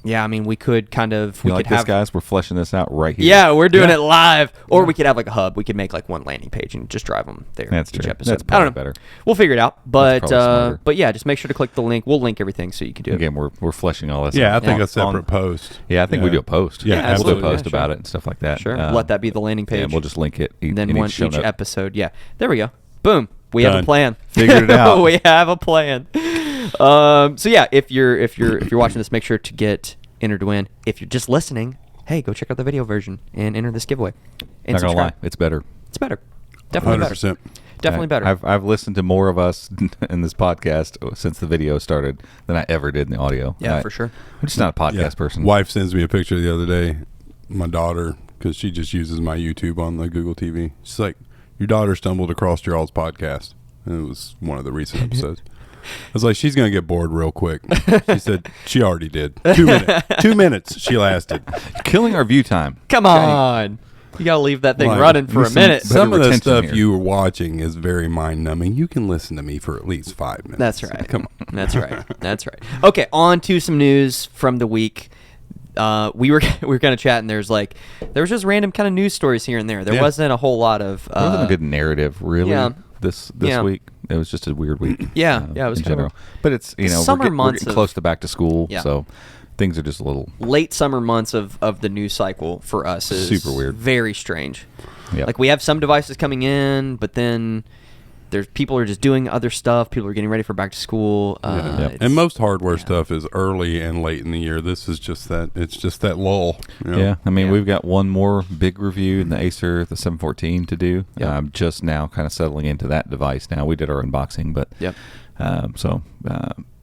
Speaker 1: Yeah, I mean, we could kind of
Speaker 2: You
Speaker 1: we
Speaker 2: like
Speaker 1: could
Speaker 2: this,
Speaker 1: have
Speaker 2: guys? We're fleshing this out right here.
Speaker 1: Yeah, we're doing it live, or we could have like a hub. We could make like one landing page and just drive them there.
Speaker 2: That's
Speaker 1: each
Speaker 2: true.
Speaker 1: Episode.
Speaker 2: That's
Speaker 1: I don't know.
Speaker 2: probably better.
Speaker 1: We'll figure it out. But
Speaker 2: probably smarter.
Speaker 1: but yeah, just make sure to click the link. We'll link everything so you can do it.
Speaker 2: Again, we're fleshing all this
Speaker 3: Yeah, I
Speaker 2: out.
Speaker 3: think
Speaker 2: on-
Speaker 3: a separate
Speaker 2: on-
Speaker 3: post.
Speaker 2: Yeah, I think we do a post.
Speaker 3: Yeah,
Speaker 1: Yeah,
Speaker 2: we'll do a
Speaker 1: absolutely.
Speaker 2: post
Speaker 1: Yeah,
Speaker 2: about
Speaker 1: sure.
Speaker 2: it and stuff like that.
Speaker 1: Sure. Let that be the landing page.
Speaker 2: And we'll just link it.
Speaker 1: And then
Speaker 2: in
Speaker 1: one
Speaker 2: show
Speaker 1: each
Speaker 2: note.
Speaker 1: episode. Yeah, there we go. Boom. We have a
Speaker 3: Done.
Speaker 1: plan.
Speaker 2: Figured it out.
Speaker 1: We have a plan. So yeah, if you're watching this, make sure to get entered to win. If you're just listening, hey, go check out the video version and enter this giveaway. And
Speaker 2: Not gonna lie,
Speaker 1: subscribe.
Speaker 2: it's better.
Speaker 1: It's better. Definitely better.
Speaker 3: 100%.
Speaker 1: Definitely better.
Speaker 2: I've listened to more of us in this podcast since the video started than I ever did in the audio.
Speaker 1: Yeah, for sure.
Speaker 2: I'm just not a podcast
Speaker 3: Yeah.
Speaker 2: person.
Speaker 3: Wife sends me a picture the other day. My daughter, because she just uses my YouTube on the Google TV. She's like, "Your daughter stumbled across your all's podcast," and it was one of the recent episodes. I was like, "She's gonna get bored real quick." She said, "She already did. 2 minutes. 2 minutes she lasted."
Speaker 2: Killing our view time.
Speaker 1: Come on. You got to leave that thing
Speaker 3: Like,
Speaker 1: running for a
Speaker 2: some-
Speaker 1: minute.
Speaker 2: better
Speaker 3: Some of the
Speaker 2: retention
Speaker 3: stuff
Speaker 2: here.
Speaker 3: you were watching is very mind numbing. You can listen to me for at least 5 minutes.
Speaker 1: That's right.
Speaker 3: Come on.
Speaker 1: That's right. That's right. Okay, on to some news from the week. We were kind of chatting. There was just random kind of news stories here and there. There
Speaker 3: Yeah.
Speaker 1: wasn't a whole lot of.
Speaker 2: There wasn't a good narrative, really.
Speaker 1: yeah.
Speaker 2: This
Speaker 1: Yeah.
Speaker 2: week, it was just a weird week.
Speaker 1: Yeah, yeah, it was
Speaker 2: in
Speaker 1: kind of-
Speaker 2: general. But it's
Speaker 1: Summer
Speaker 2: we're
Speaker 1: months
Speaker 2: getting
Speaker 1: of-
Speaker 2: close to back to school,
Speaker 1: Yeah.
Speaker 2: so things are just a little.
Speaker 1: Late summer months of the news cycle for us is
Speaker 2: Super weird.
Speaker 1: very strange.
Speaker 2: Yep.
Speaker 1: Like we have some devices coming in, but then there's people are just doing other stuff. People are getting ready for back to school.
Speaker 3: And most hardware stuff is early and late in the year. This is just that. It's just that lull. You know?
Speaker 2: Yeah, I mean, we've got one more big review in the Acer, the 714 to do.
Speaker 1: Yeah.
Speaker 2: I'm just now kind of settling into that device now. We did our unboxing, but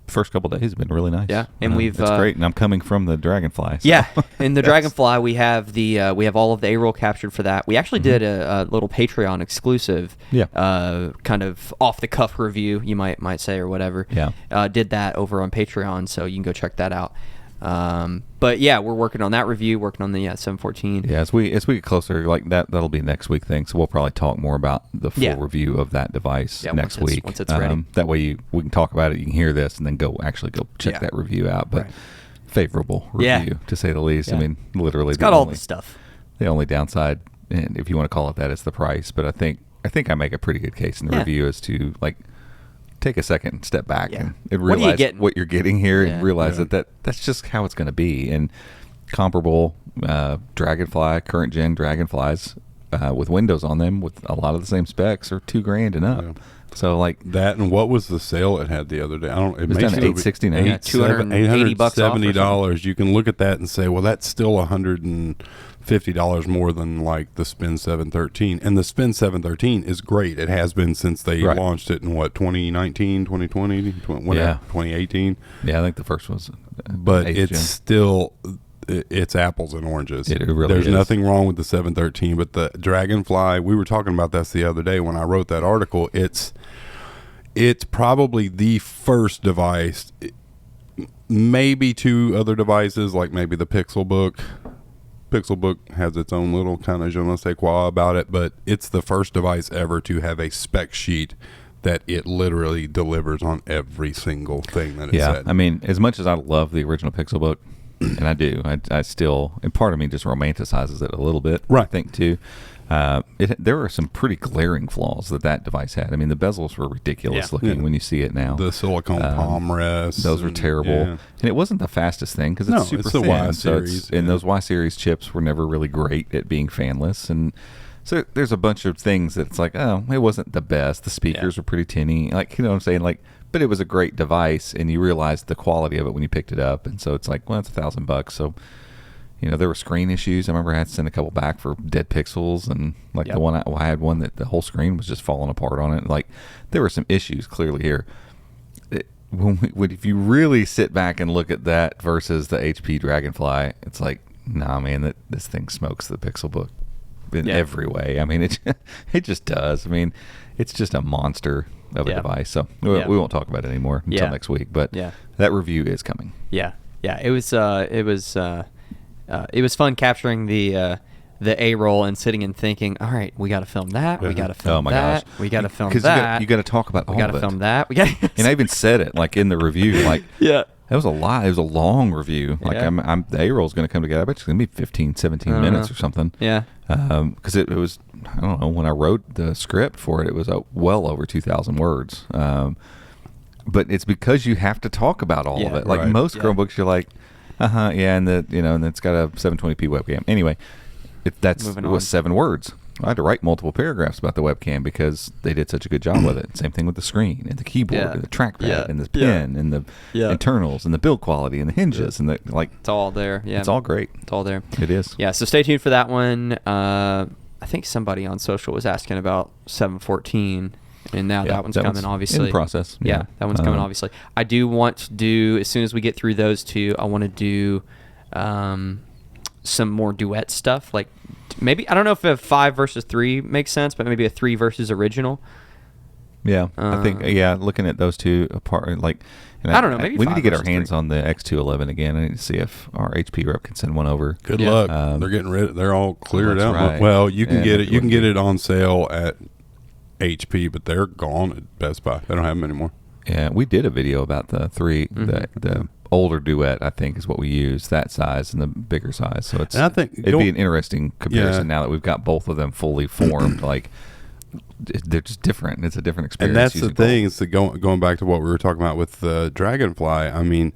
Speaker 2: first couple of days have been really nice.
Speaker 1: Yeah, and
Speaker 2: it's great. And I'm coming from the Dragonfly. So.
Speaker 1: Yeah, in the Dragonfly, we have we have all of the A-roll captured for that. We actually did a little Patreon exclusive, kind of off the cuff review, you might say, or whatever.
Speaker 2: Yeah,
Speaker 1: did that over on Patreon, so you can go check that out. But yeah, we're working on that review, working on the 714.
Speaker 2: Yeah, as we get closer, like that'll be next week thing. So we'll probably talk more about the full review of that device next week.
Speaker 1: Once it's ready.
Speaker 2: That way we can talk about it. You can hear this and then go check that review out. But favorable review to say the least.
Speaker 1: Yeah.
Speaker 2: I mean, literally,
Speaker 1: it's got all the stuff.
Speaker 2: The only downside, and if you want to call it that, is the price. But I think I make a pretty good case in the review as to like. Take a second and step back and realize what you're getting here and realize that's just how it's going to be. And comparable Dragonfly, current gen Dragonflies with Windows on them with a lot of the same specs are $2,000 and up. Yeah. So like
Speaker 3: that, and what was the sale it had the other day?
Speaker 2: It was done at $869,
Speaker 1: $280.
Speaker 3: You can look at that and say, well, that's still $150 more than like the Spin 713, and the Spin 713 is great. It has been since they launched it in 2019, 2020, 2018.
Speaker 2: Yeah, I think the first was.
Speaker 3: But it's still. It's apples and oranges.
Speaker 2: It really
Speaker 3: There's
Speaker 2: is.
Speaker 3: nothing wrong with the 713, but the Dragonfly, we were talking about this the other day when I wrote that article. It's probably the first device, maybe two other devices, like maybe the Pixel Book. Pixel Book has its own little kind of je ne sais quoi about it, but it's the first device ever to have a spec sheet that it literally delivers on every single thing that it said.
Speaker 2: I mean, as much as I love the original Pixel Book, and I do, I still, and part of me just romanticizes it a little bit, I think, too. There were some pretty glaring flaws that device had. I mean, the bezels were ridiculous looking when you see it now.
Speaker 3: The silicone palm rests.
Speaker 2: Those were terrible. Yeah. And it wasn't the fastest thing because it's super
Speaker 3: thin. The Y series.
Speaker 2: And those Y series chips were never really great at being fanless. And so there's a bunch of things that it's like, oh, it wasn't the best. The speakers were pretty tinny. Like, you know what I'm saying? Like, but it was a great device, and you realized the quality of it when you picked it up. And so it's like, well, it's $1,000. So, you know, there were screen issues. I remember I had to send a couple back for dead pixels, and like the one I had one that the whole screen was just falling apart on it. Like, there were some issues clearly here. If you really sit back and look at that versus the HP Dragonfly, it's like, nah, man, this thing smokes the Pixel Book in every way. I mean, it just does. I mean, it's just a monster of a device. So we won't talk about it anymore until next week. But that review is coming.
Speaker 1: Yeah, it was fun capturing the A-roll and sitting and thinking, all right, we got to film that. We got to film that. We got to film that.
Speaker 2: You got to talk about all of it.
Speaker 1: We got to film that. We got.
Speaker 2: And I even said it like in the review, like that was a lot. It was a long review. Like the A-roll is going to come together. I bet it's going to be 15, 17 minutes or something.
Speaker 1: Yeah.
Speaker 2: Because it was, I don't know, when I wrote the script for it, it was well over 2,000 words. But it's because you have to talk about all of it. Like most Chromebooks, you're like, and and it's got a 720p webcam. Anyway, that was 7 words. I had to write multiple paragraphs about the webcam because they did such a good job with it. Same thing with the screen and the keyboard and the trackpad and the pen and the internals and the build quality and the hinges and
Speaker 1: it's all there. Yeah,
Speaker 2: it's all great.
Speaker 1: It's all there.
Speaker 2: It is.
Speaker 1: Yeah. So stay tuned for that one. I think somebody on social was asking about 714. And now that one's coming, obviously.
Speaker 2: In process.
Speaker 1: Yeah, that one's coming, obviously. I do want to do, as soon as we get through those two, I want to do some more duet stuff. Like maybe, I don't know if a 5 versus 3 makes sense, but maybe a 3 versus original.
Speaker 2: Yeah, I think, looking at those two apart, like,
Speaker 1: I don't know, maybe
Speaker 2: we need to get our
Speaker 1: 5 versus
Speaker 2: hands
Speaker 1: 3.
Speaker 2: on the X211 again. I need to see if our HP rep can send one over.
Speaker 3: Good luck. They're getting rid. They're all cleared out.
Speaker 2: Right.
Speaker 3: Well, you can get it. You can get it on sale at HP, but they're gone at Best Buy. They don't have them anymore.
Speaker 2: Yeah, we did a video about the 3, the older duet, I think, is what we use, that size and the bigger size. So it's,
Speaker 3: and I think
Speaker 2: it'd be an interesting comparison now that we've got both of them fully formed. Like, they're just different. It's a different experience.
Speaker 3: And that's the thing. Is going back to what we were talking about with the Dragonfly. I mean,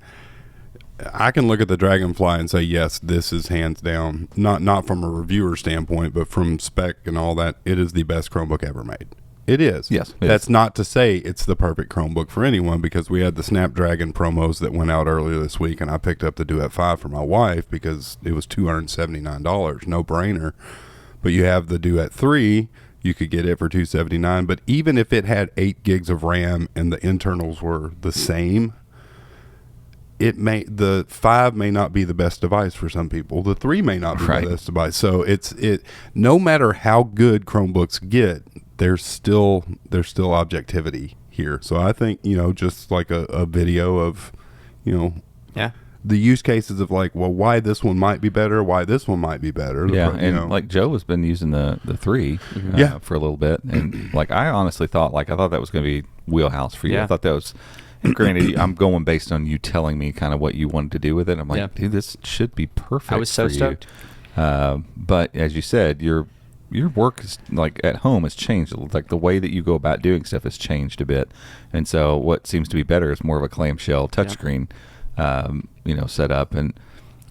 Speaker 3: I can look at the Dragonfly and say, yes, this is hands down, not from a reviewer standpoint, but from spec and all that, it is the best Chromebook ever made. It is.
Speaker 2: Yes, it
Speaker 3: That's
Speaker 2: is.
Speaker 3: not to say it's the perfect Chromebook for anyone, because we had the Snapdragon promos that went out earlier this week, and I picked up the Duet 5 for my wife because it was $279, no brainer. But you have the Duet 3, you could get it for $279, but even if it had 8 gigs of RAM and the internals were the same, the 5 may not be the best device for some people. The 3 may not be
Speaker 2: Right.
Speaker 3: the best device. So no matter how good Chromebooks get, there's still objectivity here. So I think, just like a video of,
Speaker 1: Yeah.
Speaker 3: the use cases of like, well, why this one might be better, why this one might be better.
Speaker 2: Yeah, and like Joe has been using the 3
Speaker 3: Yeah.
Speaker 2: for a little bit, and like I honestly thought that was going to be wheelhouse for you.
Speaker 1: Yeah.
Speaker 2: I thought that was. And granted, I'm going based on you telling me kind of what you wanted to do with it. I'm like,
Speaker 1: Yeah.
Speaker 2: dude, this should be perfect.
Speaker 1: I was so
Speaker 2: for you.
Speaker 1: stoked.
Speaker 2: But as you said, your work is like at home has changed. Like the way that you go about doing stuff has changed a bit, and so what seems to be better is more of a clamshell touchscreen, setup, and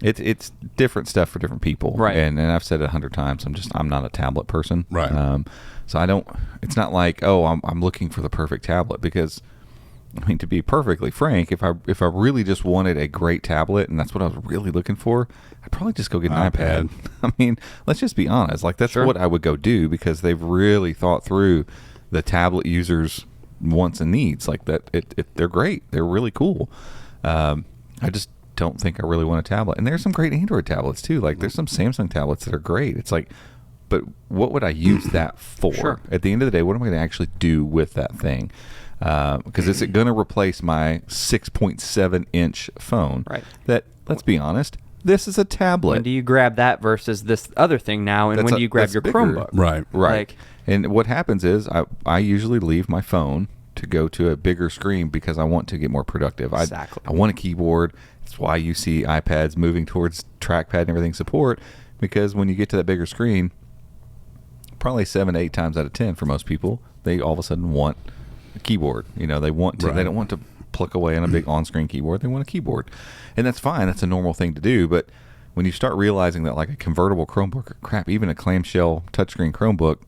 Speaker 2: it's different stuff for different people.
Speaker 1: Right.
Speaker 2: And I've said it 100 times. I'm not a tablet person.
Speaker 3: Right.
Speaker 2: So I don't. It's not like I'm looking for the perfect tablet, because I mean, to be perfectly frank, if I really just wanted a great tablet and that's what I was really looking for, I'd probably just go get an iPad. I mean, let's just be honest. Like that's what I would go do, because they've really thought through the tablet users' wants and needs. Like that, they're great. They're really cool. I just don't think I really want a tablet. And there's some great Android tablets too. Like there's some Samsung tablets that are great. It's like, but what would I use that for?
Speaker 1: Sure.
Speaker 2: At the end of the day, what am I going to actually do with that thing? Because is it going to replace my 6.7-inch phone?
Speaker 1: Right.
Speaker 2: That, let's be honest, this is a tablet.
Speaker 1: When do you grab that versus this other thing now? And when do you grab
Speaker 2: that's
Speaker 1: your
Speaker 2: bigger.
Speaker 1: Chromebook?
Speaker 3: Right.
Speaker 2: Right.
Speaker 1: Like-
Speaker 2: And what happens is I usually leave my phone to go to a bigger screen because I want to get more productive.
Speaker 1: Exactly.
Speaker 2: I want a keyboard. That's why you see iPads moving towards trackpad and everything support, because when you get to that bigger screen, probably 7 to 8 times out of 10 for most people, they all of a sudden want a keyboard. They want to.
Speaker 3: Right.
Speaker 2: They don't want to pluck away on a big on-screen keyboard. They want a keyboard, and that's fine. That's a normal thing to do. But when you start realizing that like a convertible Chromebook, or crap, even a clamshell touchscreen Chromebook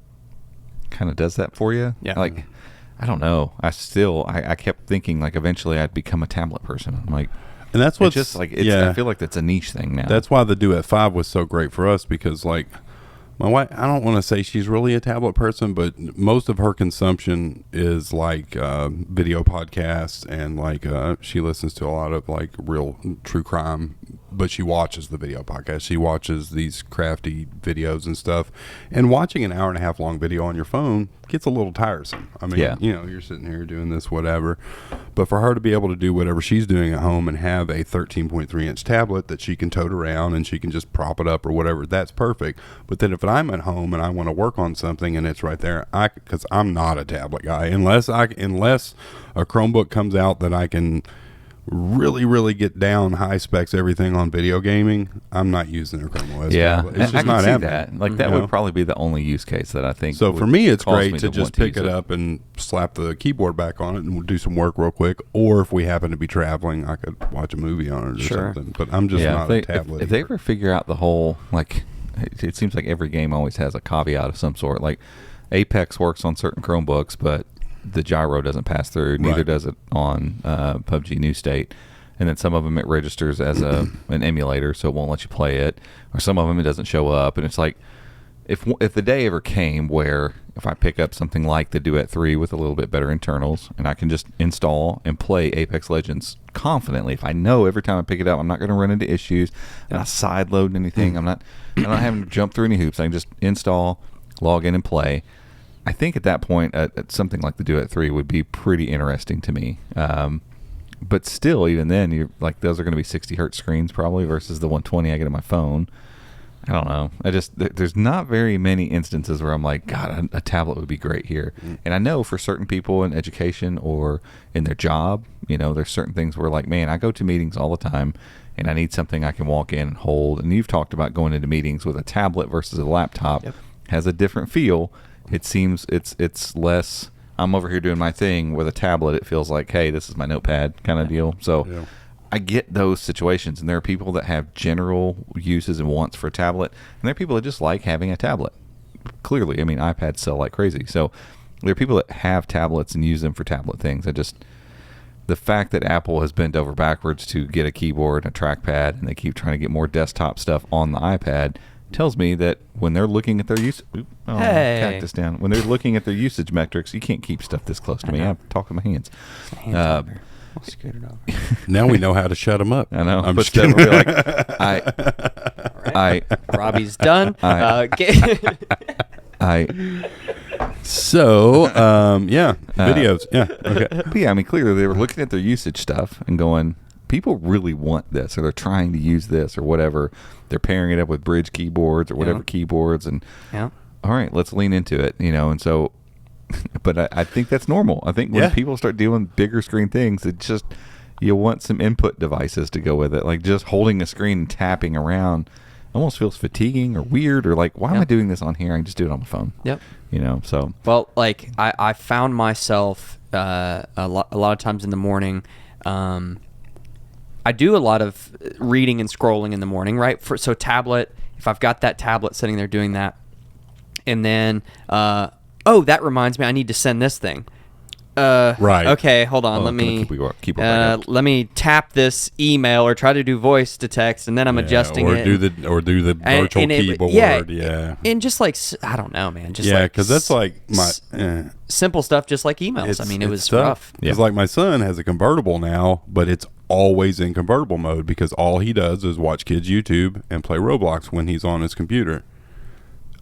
Speaker 2: kind of does that for you.
Speaker 1: Yeah.
Speaker 2: Like, I don't know. I kept thinking like eventually I'd become a tablet person. I'm like,
Speaker 3: And that's
Speaker 2: it's
Speaker 3: what's
Speaker 2: just like,
Speaker 3: yeah.
Speaker 2: I feel like that's a niche thing now.
Speaker 3: That's why the Duet 5 was so great for us, because like my wife, I don't want to say she's really a tablet person, but most of her consumption is like video podcasts, and like she listens to a lot of like real true crime, but she watches the video podcast. She watches these crafty videos and stuff, and watching an hour and a half long video on your phone gets a little tiresome. I mean,
Speaker 2: Yeah.
Speaker 3: you're sitting here doing this, whatever. But for her to be able to do whatever she's doing at home and have a 13.3-inch tablet that she can tote around and she can just prop it up or whatever, that's perfect. But then if I'm at home and I want to work on something and it's right there, because I'm not a tablet guy, unless a Chromebook comes out that I can really, really get down high specs everything on video gaming, I'm not using a ChromeOS tablet. It's just
Speaker 2: I can
Speaker 3: not
Speaker 2: see
Speaker 3: happening.
Speaker 2: that. Like that would probably be the only use case that I think.
Speaker 3: So
Speaker 2: would
Speaker 3: for me, it's
Speaker 2: cause
Speaker 3: great
Speaker 2: me
Speaker 3: to just
Speaker 2: want
Speaker 3: pick
Speaker 2: use
Speaker 3: it up and slap the keyboard back on it and we'll do some work real quick. Or if we happen to be traveling, I could watch a movie on it or
Speaker 1: Sure.
Speaker 3: something. But I'm just not a tablet.
Speaker 2: If they
Speaker 3: user.
Speaker 2: ever figure out the whole, like, it seems like every game always has a caveat of some sort. Like, Apex works on certain Chromebooks, but the gyro doesn't pass through. Neither
Speaker 3: Right.
Speaker 2: does it on PUBG New State. And then some of them it registers as an emulator, so it won't let you play it. Or some of them it doesn't show up. And it's like, if the day ever came where if I pick up something like the Duet 3 with a little bit better internals, and I can just install and play Apex Legends confidently, if I know every time I pick it up I'm not going to run into issues, I'm not side loading anything, I'm not having to jump through any hoops, I can just install, log in and play. I think at that point something like the Duet 3 would be pretty interesting to me. But still, even then, you're like, those are going to be 60 hertz screens probably versus the 120 I get on my phone. I don't know. There's not very many instances where I'm like, God, a tablet would be great here. And I know for certain people in education or in their job, there's certain things where like, man, I go to meetings all the time and I need something I can walk in and hold. And you've talked about going into meetings with a tablet versus a laptop.
Speaker 1: Yep.
Speaker 2: Has a different feel. It seems it's less, I'm over here doing my thing. With a tablet, it feels like, hey, this is my notepad kind of deal. So
Speaker 3: Yeah.
Speaker 2: I get those situations, and there are people that have general uses and wants for a tablet, and there are people that just like having a tablet. Clearly, I mean, iPads sell like crazy. So there are people that have tablets and use them for tablet things. The fact that Apple has bent over backwards to get a keyboard and a trackpad, and they keep trying to get more desktop stuff on the iPad, tells me that when they're looking at their cactus down. When they're looking at their usage metrics, you can't keep stuff this close to me. I'm talking my hands.
Speaker 1: I'll scoot it over.
Speaker 3: Now we know how to shut them up.
Speaker 2: I know.
Speaker 3: I'm
Speaker 2: but
Speaker 3: just kidding.
Speaker 2: still, like,
Speaker 1: Robbie's done.
Speaker 3: Videos. Yeah. Okay.
Speaker 2: But yeah, I mean, clearly they were looking at their usage stuff and going, people really want this, or they're trying to use this, or whatever. They're pairing it up with bridge keyboards or whatever keyboards, and all right, let's lean into it, and so. But I think that's normal. I think when people start doing bigger screen things, it's just you want some input devices to go with it. Like just holding a screen and tapping around almost feels fatiguing or weird, or like, why am I doing this on here? I can just do it on my phone.
Speaker 1: Yep.
Speaker 2: So.
Speaker 1: Well, like I found myself a lot of times in the morning. I do a lot of reading and scrolling in the morning, right? So tablet, if I've got that tablet sitting there doing that, and then that reminds me, I need to send this thing.
Speaker 3: Right.
Speaker 1: Okay, hold on. Let me let me tap this email or try to do voice to text, and then I'm adjusting
Speaker 3: or
Speaker 1: it.
Speaker 3: Do the virtual keyboard.
Speaker 1: And just like I don't know, man. Just
Speaker 3: because that's like my
Speaker 1: simple stuff, just like emails. It was rough.
Speaker 3: Because like my son has a convertible now, but it's always in convertible mode because all he does is watch kids YouTube and play Roblox when he's on his computer.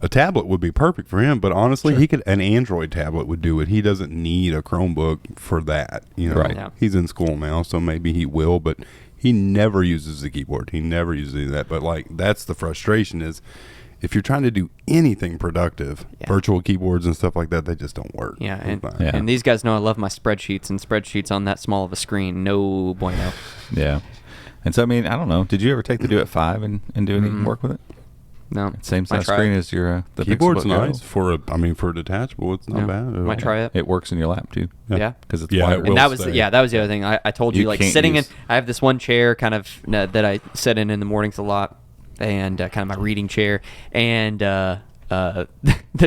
Speaker 3: A tablet would be perfect for him, but honestly, an Android tablet would do it. He doesn't need a Chromebook for that.
Speaker 2: Right.
Speaker 1: Yeah.
Speaker 3: He's in school now, so maybe he will, but he never uses the keyboard. He never uses any of that. But like, that's the frustration is if you're trying to do anything productive, virtual keyboards and stuff like that, they just don't work.
Speaker 1: Yeah, and these guys know I love my spreadsheets, and spreadsheets on that small of a screen, no bueno.
Speaker 2: Yeah. And so, I mean, I don't know. Did you ever take the Do It 5 and do any work with it?
Speaker 1: No.
Speaker 2: Same size screen as your the
Speaker 3: keyboard's
Speaker 2: Pixel
Speaker 3: nice for a detachable. It's not bad.
Speaker 1: Might try it.
Speaker 2: It works in your lap too.
Speaker 1: Yeah,
Speaker 2: because it's
Speaker 3: wide.
Speaker 1: And that was the other thing I told you, like sitting in. I have this one chair kind of that I sit in the mornings a lot, and kind of my reading chair, and the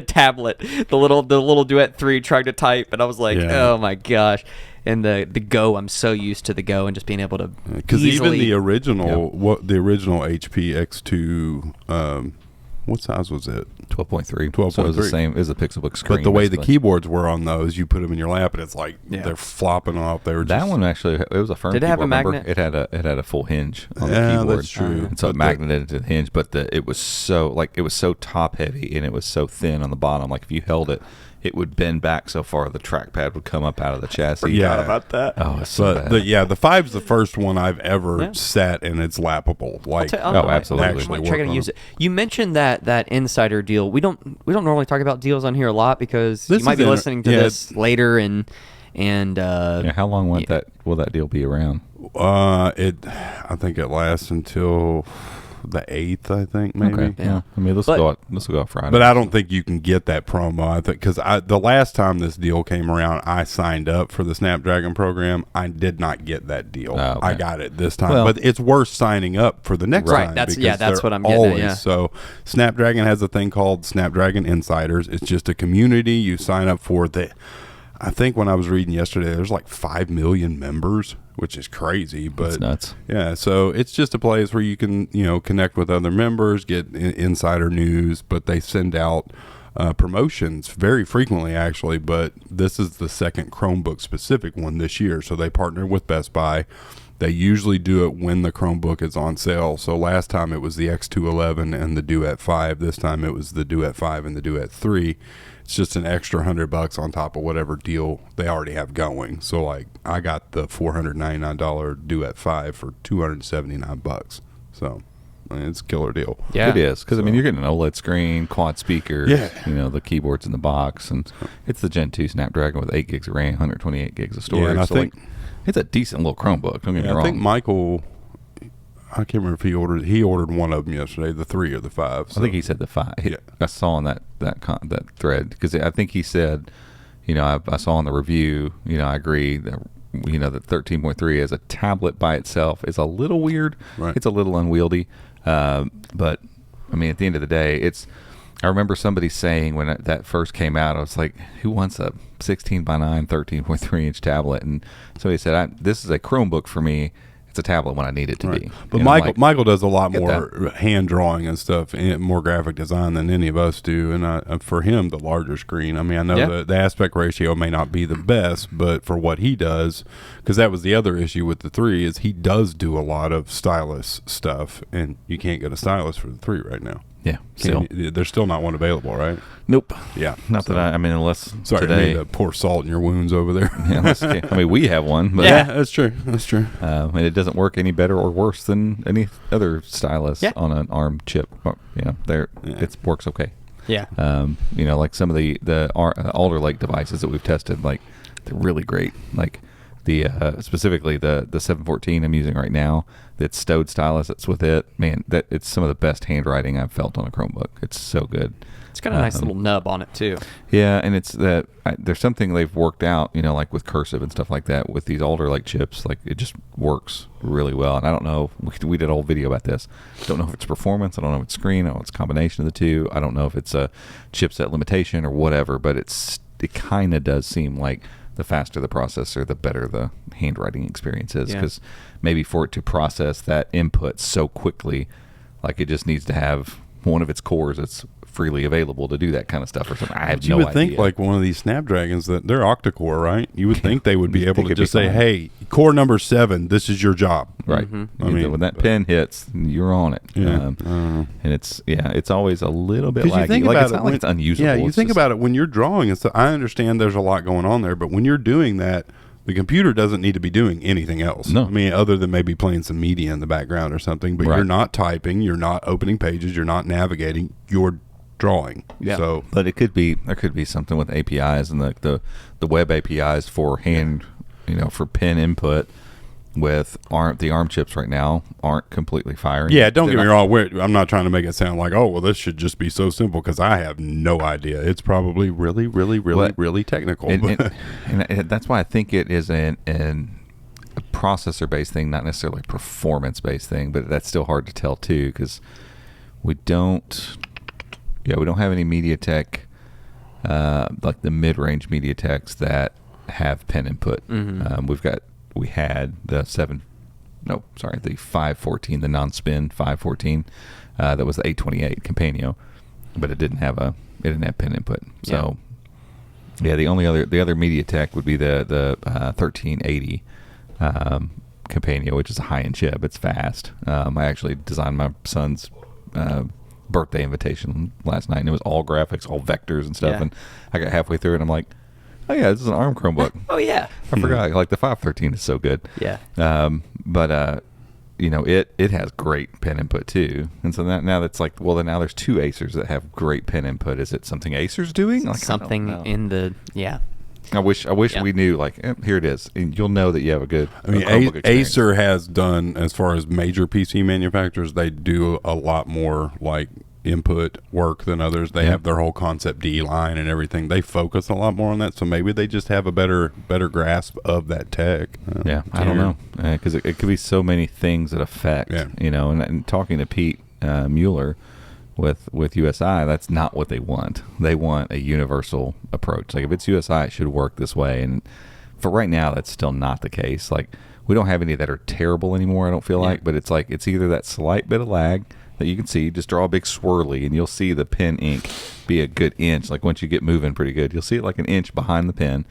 Speaker 1: tablet, the little Duet 3 trying to type, and I was like, oh my gosh. And the Go, I'm so used to the Go and just being able to
Speaker 3: because even the original HP X2, what size was it?
Speaker 2: 12.3. So it was the same as the Pixelbook screen.
Speaker 3: But the way the keyboards were on those, you put them in your lap, and it's like they're flopping off. They were
Speaker 2: that one actually. It was a firm.
Speaker 1: Did it
Speaker 2: keyboard,
Speaker 1: have a magnet?
Speaker 2: It had a full hinge on the keyboard.
Speaker 3: That's true.
Speaker 2: And so it magneted to the hinge, but it was so top heavy and it was so thin on the bottom. Like if you held it, it would bend back so far the trackpad would come up out of the chassis.
Speaker 3: Yeah,
Speaker 1: about that.
Speaker 2: Oh, it's so bad.
Speaker 3: The 5's the first one I've ever sat and it's lappable. Like,
Speaker 2: absolutely.
Speaker 1: I'm trying to use it. You mentioned that insider deal. We don't normally talk about deals on here a lot because you might be listening to this later and
Speaker 2: how long will that deal be around?
Speaker 3: I think it lasts until the 8th, I think, maybe.
Speaker 2: Okay. Yeah. I mean, this will go out Friday.
Speaker 3: But I don't think you can get that promo. I think because the last time this deal came around, I signed up for the Snapdragon program. I did not get that deal.
Speaker 2: Oh, okay.
Speaker 3: I got it this time, but it's worth signing up for the next time.
Speaker 1: That's what I'm getting at. Yeah.
Speaker 3: So Snapdragon has a thing called Snapdragon Insiders. It's just a community you sign up for. I think when I was reading yesterday, there's like 5 million members, which is crazy. But
Speaker 2: that's nuts.
Speaker 3: Yeah, so it's just a place where you can, connect with other members, get insider news, but they send out promotions very frequently, actually. But this is the second Chromebook specific one this year. So they partnered with Best Buy. They usually do it when the Chromebook is on sale. So last time it was the X211 and the Duet 5. This time it was the Duet 5 and the Duet 3. It's just an extra $100 on top of whatever deal they already have going. So like I got the $499 Duet 5 for $279. So it's a killer deal.
Speaker 2: Yeah, it is because you're getting an OLED screen, quad speakers. The keyboards in the box, and it's the Gen 2 Snapdragon with 8 gigs of RAM, 128 gigs of storage.
Speaker 3: Yeah, and I think
Speaker 2: it's a decent little Chromebook. Don't get me wrong.
Speaker 3: I think Michael, I can't remember if he ordered one of them yesterday, the 3 or the 5. So.
Speaker 2: I think he said the 5. I saw on that thread because I think he said, I saw in the review, I agree that that 13.3 as a tablet by itself is a little weird.
Speaker 3: Right.
Speaker 2: It's a little unwieldy, but at the end of the day, I remember somebody saying when that first came out, I was like, who wants a 16 by 9, 13.3 inch tablet? And somebody said, this is a Chromebook for me. It's a tablet when I need it to be.
Speaker 3: But
Speaker 2: And
Speaker 3: Michael does a lot
Speaker 2: get
Speaker 3: more hand drawing and stuff, and more graphic design than any of us do. And for him, the larger screen. I mean, I know the aspect ratio may not be the best, but for what he does, because that was the other issue with the 3, is he does do a lot of stylus stuff, and you can't get a stylus for the 3 right now.
Speaker 2: Yeah, still.
Speaker 3: There's still not one available, right?
Speaker 2: Nope.
Speaker 3: Yeah.
Speaker 2: Not that I mean, unless
Speaker 3: Sorry,
Speaker 2: today.
Speaker 3: to pour salt in your wounds over there.
Speaker 2: Yeah, I mean, we have one, but
Speaker 3: Yeah, that's true. That's true.
Speaker 2: and it doesn't work any better or worse than any other stylus
Speaker 1: Yeah.
Speaker 2: on an ARM chip. It works okay.
Speaker 1: Yeah.
Speaker 2: Like some of the Alder Lake devices that we've tested, like they're really great. Like the specifically the 714 I'm using right now, that's stowed stylus that's with it. Man, that it's some of the best handwriting I've felt on a Chromebook. It's so good.
Speaker 1: It's got a nice little nub on it too.
Speaker 2: Yeah, and it's that there's something they've worked out, like with cursive and stuff like that with these Alder Lake chips. Like it just works really well. And I don't know, we did a whole video about this. Don't know if it's performance. I don't know if it's screen. I don't know if it's a combination of the two. I don't know if it's a chipset limitation or whatever. But it kind of does seem like the faster the processor, the better the handwriting experience is. Because maybe for it to process that input so quickly, like it just needs to have one of its cores that's freely available to do that kind of stuff or something. I have no idea.
Speaker 3: You would think like one of these Snapdragons that they're octa-core, right? You would think they would be able to just say, "Hey, core number 7, this is your job."
Speaker 2: Right.
Speaker 1: Mm-hmm.
Speaker 3: I mean,
Speaker 2: when that pin hits, you're on it.
Speaker 3: Yeah.
Speaker 2: And it's always a little bit
Speaker 3: 'Cause
Speaker 2: laggy.
Speaker 3: you think
Speaker 2: Like
Speaker 3: about
Speaker 2: it's
Speaker 3: it
Speaker 2: not like it's unusable.
Speaker 3: Yeah, you
Speaker 2: It's
Speaker 3: think
Speaker 2: just-
Speaker 3: about it when you're drawing and stuff. I understand there's a lot going on there, but when you're doing that, the computer doesn't need to be doing anything else.
Speaker 2: No.
Speaker 3: I mean, other than maybe playing some media in the background or something. But
Speaker 2: Right.
Speaker 3: you're not typing, you're not opening pages, you're not navigating, you're drawing.
Speaker 1: Yeah.
Speaker 3: So
Speaker 2: But there could be something with APIs and the web APIs for hand, for pin input with the ARM chips right now aren't completely firing.
Speaker 3: yeah, don't
Speaker 2: They're
Speaker 3: get me
Speaker 2: not-
Speaker 3: wrong. I'm not trying to make it sound like, oh, well, this should just be so simple, because I have no idea. It's probably really, really, really,
Speaker 2: But-
Speaker 3: really technical.
Speaker 2: And that's why I think it is a processor-based thing, not necessarily a performance-based thing. But that's still hard to tell too, because we don't have any MediaTek, like the mid-range MediaTeks that have pen input. We had the 514, the non-spin 514, that was the 828 Campanio, but it didn't have pen input. So the other MediaTek would be the 1380 Campanio, which is a high-end chip. It's fast. I actually designed my son's birthday invitation last night, and it was all graphics, all vectors and stuff.
Speaker 1: Yeah.
Speaker 2: And I got halfway through, and I'm like, oh yeah, this is an ARM Chromebook.
Speaker 1: Oh yeah.
Speaker 2: I forgot. Like the 513 is so good.
Speaker 1: Yeah.
Speaker 2: But it has great pen input too. And so now that's like, well, then now there's two Acers that have great pen input. Is it something Acer's doing? Like,
Speaker 1: Something
Speaker 2: I don't know.
Speaker 1: in the
Speaker 2: I wish we knew. Like, here it is, and you'll know that you have a good.
Speaker 3: I mean,
Speaker 2: Chromebook experience.
Speaker 3: Acer has done, as far as major PC manufacturers, they do a lot more like input work than others. They have their whole Concept D line and everything. They focus a lot more on that, so maybe they just have a better grasp of that tech.
Speaker 2: Yeah, I don't know, because it could be so many things that affect.
Speaker 3: Yeah.
Speaker 2: And talking to Pete Mueller with USI, that's not what they want. They want a universal approach. Like if it's USI, it should work this way. And for right now, that's still not the case. Like we don't have any that are terrible anymore. I don't feel like, but it's like it's either that slight bit of lag that you can see. Just draw a big swirly, and you'll see the pen ink be a good inch. Like once you get moving pretty good, you'll see it like an inch behind the pen.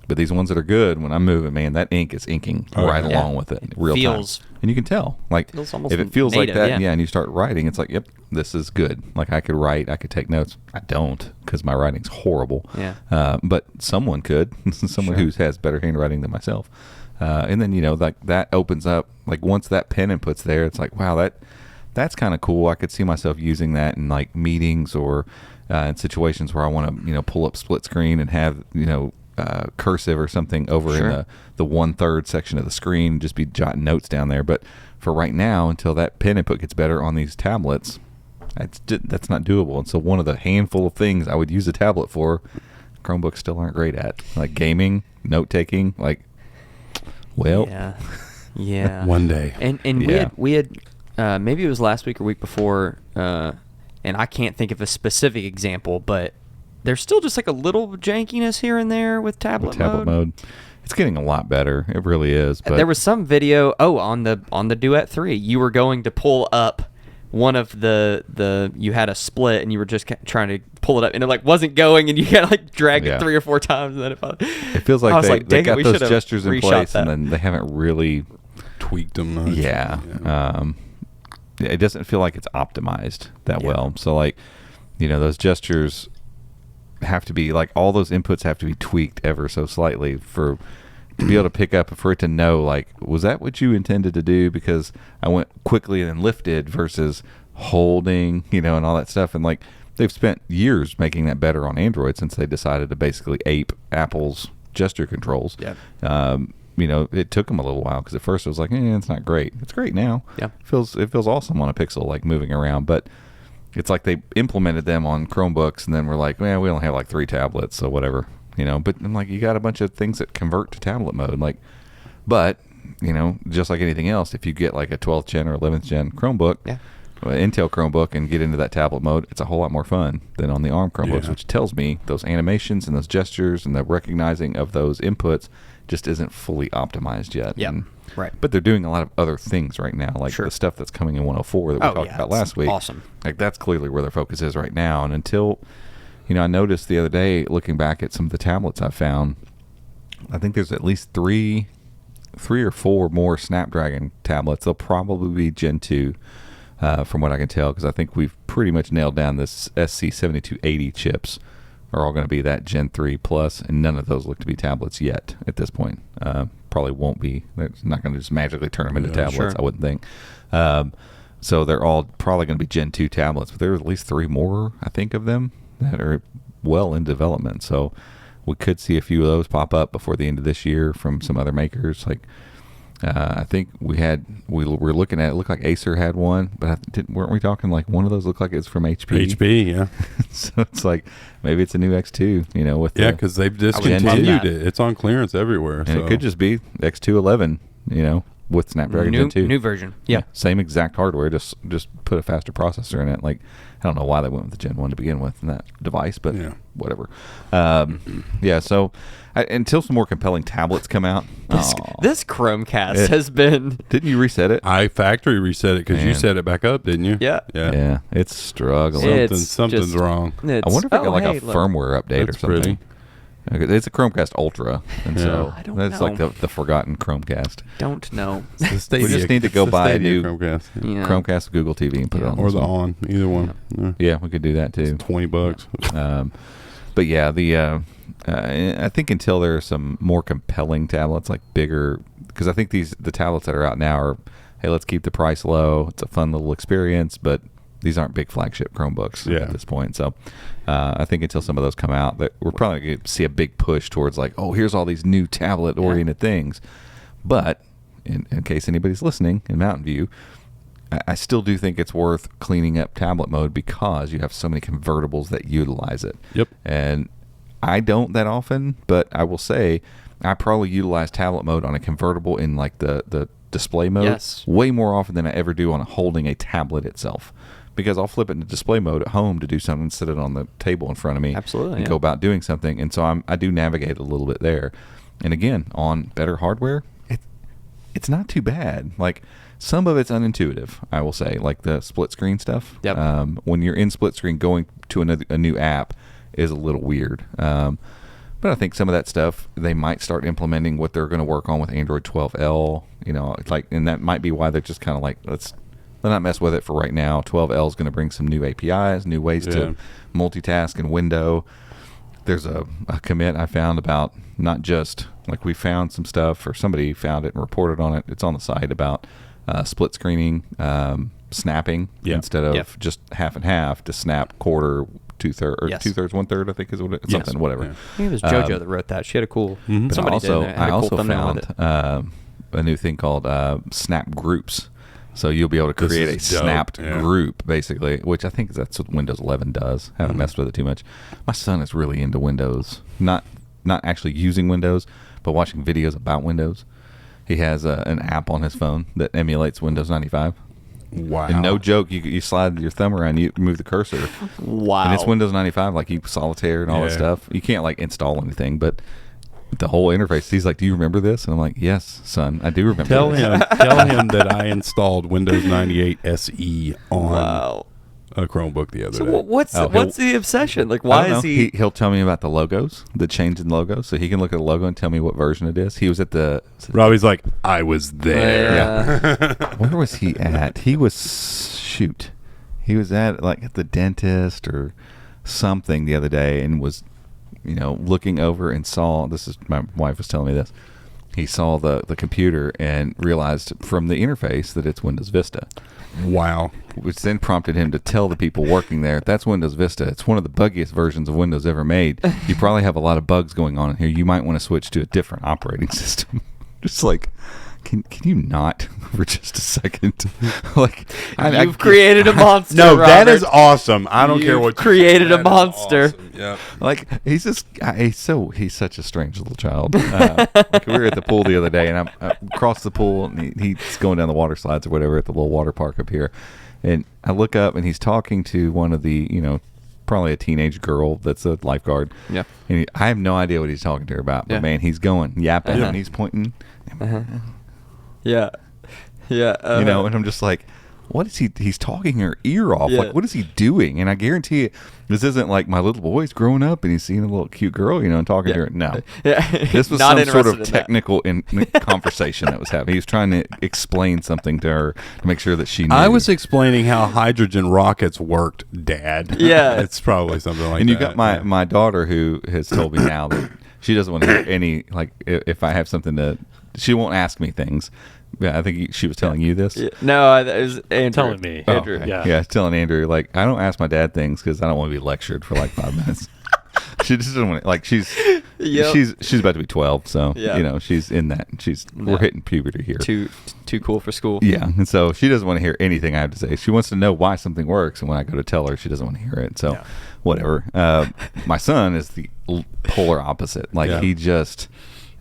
Speaker 2: But these ones that are good, when I'm moving, man, that ink is inking right along with it, real
Speaker 1: feels-
Speaker 2: time. And you can tell, like,
Speaker 1: feels almost
Speaker 2: if it feels
Speaker 1: native,
Speaker 2: like that,
Speaker 1: yeah.
Speaker 2: and you start writing, it's like, yep, this is good. Like, I could write, I could take notes. I don't, because my writing's horrible.
Speaker 1: Yeah.
Speaker 2: But someone could, someone who has better handwriting than myself. And then, like, that opens up, like, once that pen input's there, it's like, wow, that's kind of cool. I could see myself using that in, like, meetings or in situations where I want to, pull up split screen and have, cursive or something over in the 1/3 section of the screen and just be jotting notes down there. But for right now, until that pen input gets better on these tablets, that's not doable. And so one of the handful of things I would use a tablet for, Chromebooks still aren't great at, like gaming, note taking. Like, well,
Speaker 1: yeah.
Speaker 3: One day.
Speaker 1: And we had maybe it was last week or week before. and I can't think of a specific example, but there's still just like a little jankiness here and there with tablet mode.
Speaker 2: It's getting a lot better. It really is. But
Speaker 1: there was some video. On the Duet 3, you were going to pull up one of the you had a split and you were just trying to pull it up and it like wasn't going and you got to like drag it 3 or 4 times and then
Speaker 2: it feels like they got those gestures in place and then they haven't really
Speaker 3: tweaked them much.
Speaker 2: It doesn't feel like it's optimized that well. So like, those gestures have to be like, all those inputs have to be tweaked ever so slightly to be able to pick up, for it to know like, was that what you intended to do? Because I went quickly and then lifted versus holding, and all that stuff. And like, they've spent years making that better on Android since they decided to basically ape Apple's gesture controls. It took them a little while because at first it was like, it's not great. It's great now. It feels awesome on a Pixel, like moving around. But it's like they implemented them on Chromebooks and then we're like, we only have like 3 tablets, so whatever. But I'm like, you got a bunch of things that convert to tablet mode. Like, but, just like anything else, if you get like a 12th gen or 11th gen Chromebook, Intel Chromebook, and get into that tablet mode, it's a whole lot more fun than on the ARM Chromebooks, which tells me those animations and those gestures and the recognizing of those inputs just isn't fully optimized yet.
Speaker 1: Right.
Speaker 2: But they're doing a lot of other things right now, like the stuff that's coming in 104 that we talked about last week.
Speaker 1: Awesome.
Speaker 2: Like, that's clearly where their focus is right now. And until... I noticed the other day, looking back at some of the tablets I found, I think there's at least three or four more Snapdragon tablets. They'll probably be Gen 2, from what I can tell, because I think we've pretty much nailed down this SC7280 chips are all going to be that Gen 3 plus, and none of those look to be tablets yet at this point. Probably won't be. They're not going to just magically turn them into tablets, I wouldn't think. So they're all probably going to be Gen 2 tablets, but there are at least 3 more, I think, of them that are well in development. So we could see a few of those pop up before the end of this year from some other makers. Like I think we were looking at, it looked like Acer had one, but weren't we talking like one of those looked like it's from HP?
Speaker 3: HP, yeah.
Speaker 2: So it's like maybe it's a new X2, with
Speaker 3: because they've discontinued it. It's on clearance everywhere.
Speaker 2: And it could just be X211, with Snapdragon Gen 2.
Speaker 1: New version. Yeah.
Speaker 2: Same exact hardware, just put a faster processor in it. Like, I don't know why they went with the Gen 1 to begin with in that device, but whatever. So until some more compelling tablets come out.
Speaker 1: This Chromecast has been...
Speaker 2: Didn't you reset it?
Speaker 3: I factory reset it because you set it back up, didn't you?
Speaker 1: Yeah.
Speaker 2: Yeah, it's struggling.
Speaker 3: Something's wrong.
Speaker 2: I wonder if I got a firmware update or something.
Speaker 3: Pretty.
Speaker 2: It's a Chromecast Ultra, and so
Speaker 1: I don't
Speaker 2: that's
Speaker 1: know.
Speaker 2: like the forgotten Chromecast.
Speaker 1: Don't know.
Speaker 2: We just need to go buy a new
Speaker 3: Chromecast,
Speaker 2: Chromecast with Google TV and put it on.
Speaker 3: Or the On, either one.
Speaker 2: Yeah, we could do that too.
Speaker 3: It's $20.
Speaker 2: But yeah, I think until there are some more compelling tablets, like bigger, because I think the tablets that are out now are, hey, let's keep the price low. It's a fun little experience, but these aren't big flagship Chromebooks at this point. So I think until some of those come out, that we're probably going to see a big push towards like, here's all these new tablet-oriented things. But in case anybody's listening in Mountain View, I still do think it's worth cleaning up tablet mode because you have so many convertibles that utilize it.
Speaker 3: Yep.
Speaker 2: And I don't that often, but I will say I probably utilize tablet mode on a convertible in like the display mode way more often than I ever do on holding a tablet itself. Because I'll flip it into display mode at home to do something and set it on the table in front of me.
Speaker 1: Absolutely,
Speaker 2: and go about doing something. And so I do navigate a little bit there. And again, on better hardware, it's not too bad. Like, some of it's unintuitive, I will say, like the split screen stuff.
Speaker 1: Yep.
Speaker 2: When you're in split screen, going to a new app is a little weird. But I think some of that stuff, they might start implementing what they're going to work on with Android 12L. And that might be why they're just kind of like, let's not mess with it for right now. 12L is going to bring some new APIs, new ways to multitask and window. There's a commit I found about not just, like, we found some stuff, or somebody found it and reported on it. It's on the site about split screening, snapping instead of just half and half, to snap quarter, 2/3, or 2/3, 1/3, I think is what it is. Something, whatever.
Speaker 1: I think it was JoJo that wrote that. She had a cool...
Speaker 2: But
Speaker 1: Somebody
Speaker 2: I also
Speaker 1: found
Speaker 2: a new thing called snap groups. So you'll be able to create a snapped group, basically, which I think that's what Windows 11 does. Haven't messed with it too much. My son is really into Windows, not actually using Windows, but watching videos about Windows. He has an app on his phone that emulates Windows 95.
Speaker 3: Wow.
Speaker 2: And no joke, you slide your thumb around, you move the cursor.
Speaker 1: Wow.
Speaker 2: And it's Windows 95, like you solitaire and all that stuff. You can't like install anything, but the whole interface. He's like, "Do you remember this?" And I'm like, "Yes, son, I do remember."
Speaker 3: Tell
Speaker 2: this.
Speaker 3: him that I installed Windows 98 SE on
Speaker 1: Wow.
Speaker 3: a Chromebook the other
Speaker 1: So
Speaker 3: day.
Speaker 1: what's the obsession? Like,
Speaker 2: I
Speaker 1: why
Speaker 2: don't
Speaker 1: is
Speaker 2: know.
Speaker 1: he?
Speaker 2: He'll tell me about the logos, the change in logos, so he can look at the logo and tell me what version it is. He was at the
Speaker 3: Robbie's like, I was there.
Speaker 1: Yeah.
Speaker 2: where was he at? He was he was at like at the dentist or something the other day, and was looking over and saw, this is, my wife was telling me this, he saw the computer and realized from the interface that it's Windows Vista,
Speaker 3: Wow.
Speaker 2: which then prompted him to tell the people working there, that's Windows Vista. It's one of the buggiest versions of Windows ever made. You probably have a lot of bugs going on in here. You might want to switch to a different operating system. Just like, can you not for just a second? Like,
Speaker 1: You've created a monster.
Speaker 3: No, that
Speaker 1: Robert.
Speaker 3: is awesome. I don't care
Speaker 1: You've
Speaker 3: what
Speaker 1: created a
Speaker 3: that is
Speaker 1: monster.
Speaker 3: awesome. Yeah.
Speaker 2: like he's just he's such a strange little child. Like we were at the pool the other day, and I'm across the pool, and he's going down the water slides or whatever at the little water park up here, and I look up, and he's talking to one of the probably a teenage girl that's a lifeguard.
Speaker 1: Yeah.
Speaker 2: And I have no idea what he's talking to her about, but
Speaker 1: Yeah.
Speaker 2: man, he's going yapping
Speaker 1: Uh-huh.
Speaker 2: and he's pointing.
Speaker 1: Yeah. Yeah.
Speaker 2: And I'm just like, what is he? He's talking her ear off.
Speaker 1: Yeah.
Speaker 2: Like, what is he doing? And I guarantee you, this isn't like my little boy's growing up and he's seeing a little cute girl, and talking to her. No.
Speaker 1: Yeah.
Speaker 2: This was
Speaker 1: Not
Speaker 2: some sort
Speaker 1: interested
Speaker 2: of
Speaker 1: in that.
Speaker 2: technical conversation that was happening. He was trying to explain something to her to make sure that she knew.
Speaker 3: I was explaining how hydrogen rockets worked, Dad.
Speaker 1: Yeah.
Speaker 3: It's probably something like that.
Speaker 2: and you got my daughter who has told me now that she doesn't want to hear any, like, if I have something to, she won't ask me things. Yeah, I think she was telling you this.
Speaker 1: Yeah. No, it was Andrew.
Speaker 4: Telling me.
Speaker 2: Oh,
Speaker 1: Andrew.
Speaker 2: okay.
Speaker 4: Yeah.
Speaker 2: Yeah, telling Andrew, like, I don't ask my dad things because I don't want to be lectured for like 5 minutes. She just doesn't want to, like, she's about to be 12, so
Speaker 1: Yeah.
Speaker 2: she's in that.
Speaker 1: No.
Speaker 2: We're hitting puberty here.
Speaker 1: Too cool for school.
Speaker 2: Yeah, and so she doesn't want to hear anything I have to say. She wants to know why something works, and when I go to tell her, she doesn't want to hear it. So, whatever. My son is the polar opposite. Like,
Speaker 3: Yeah.
Speaker 2: he just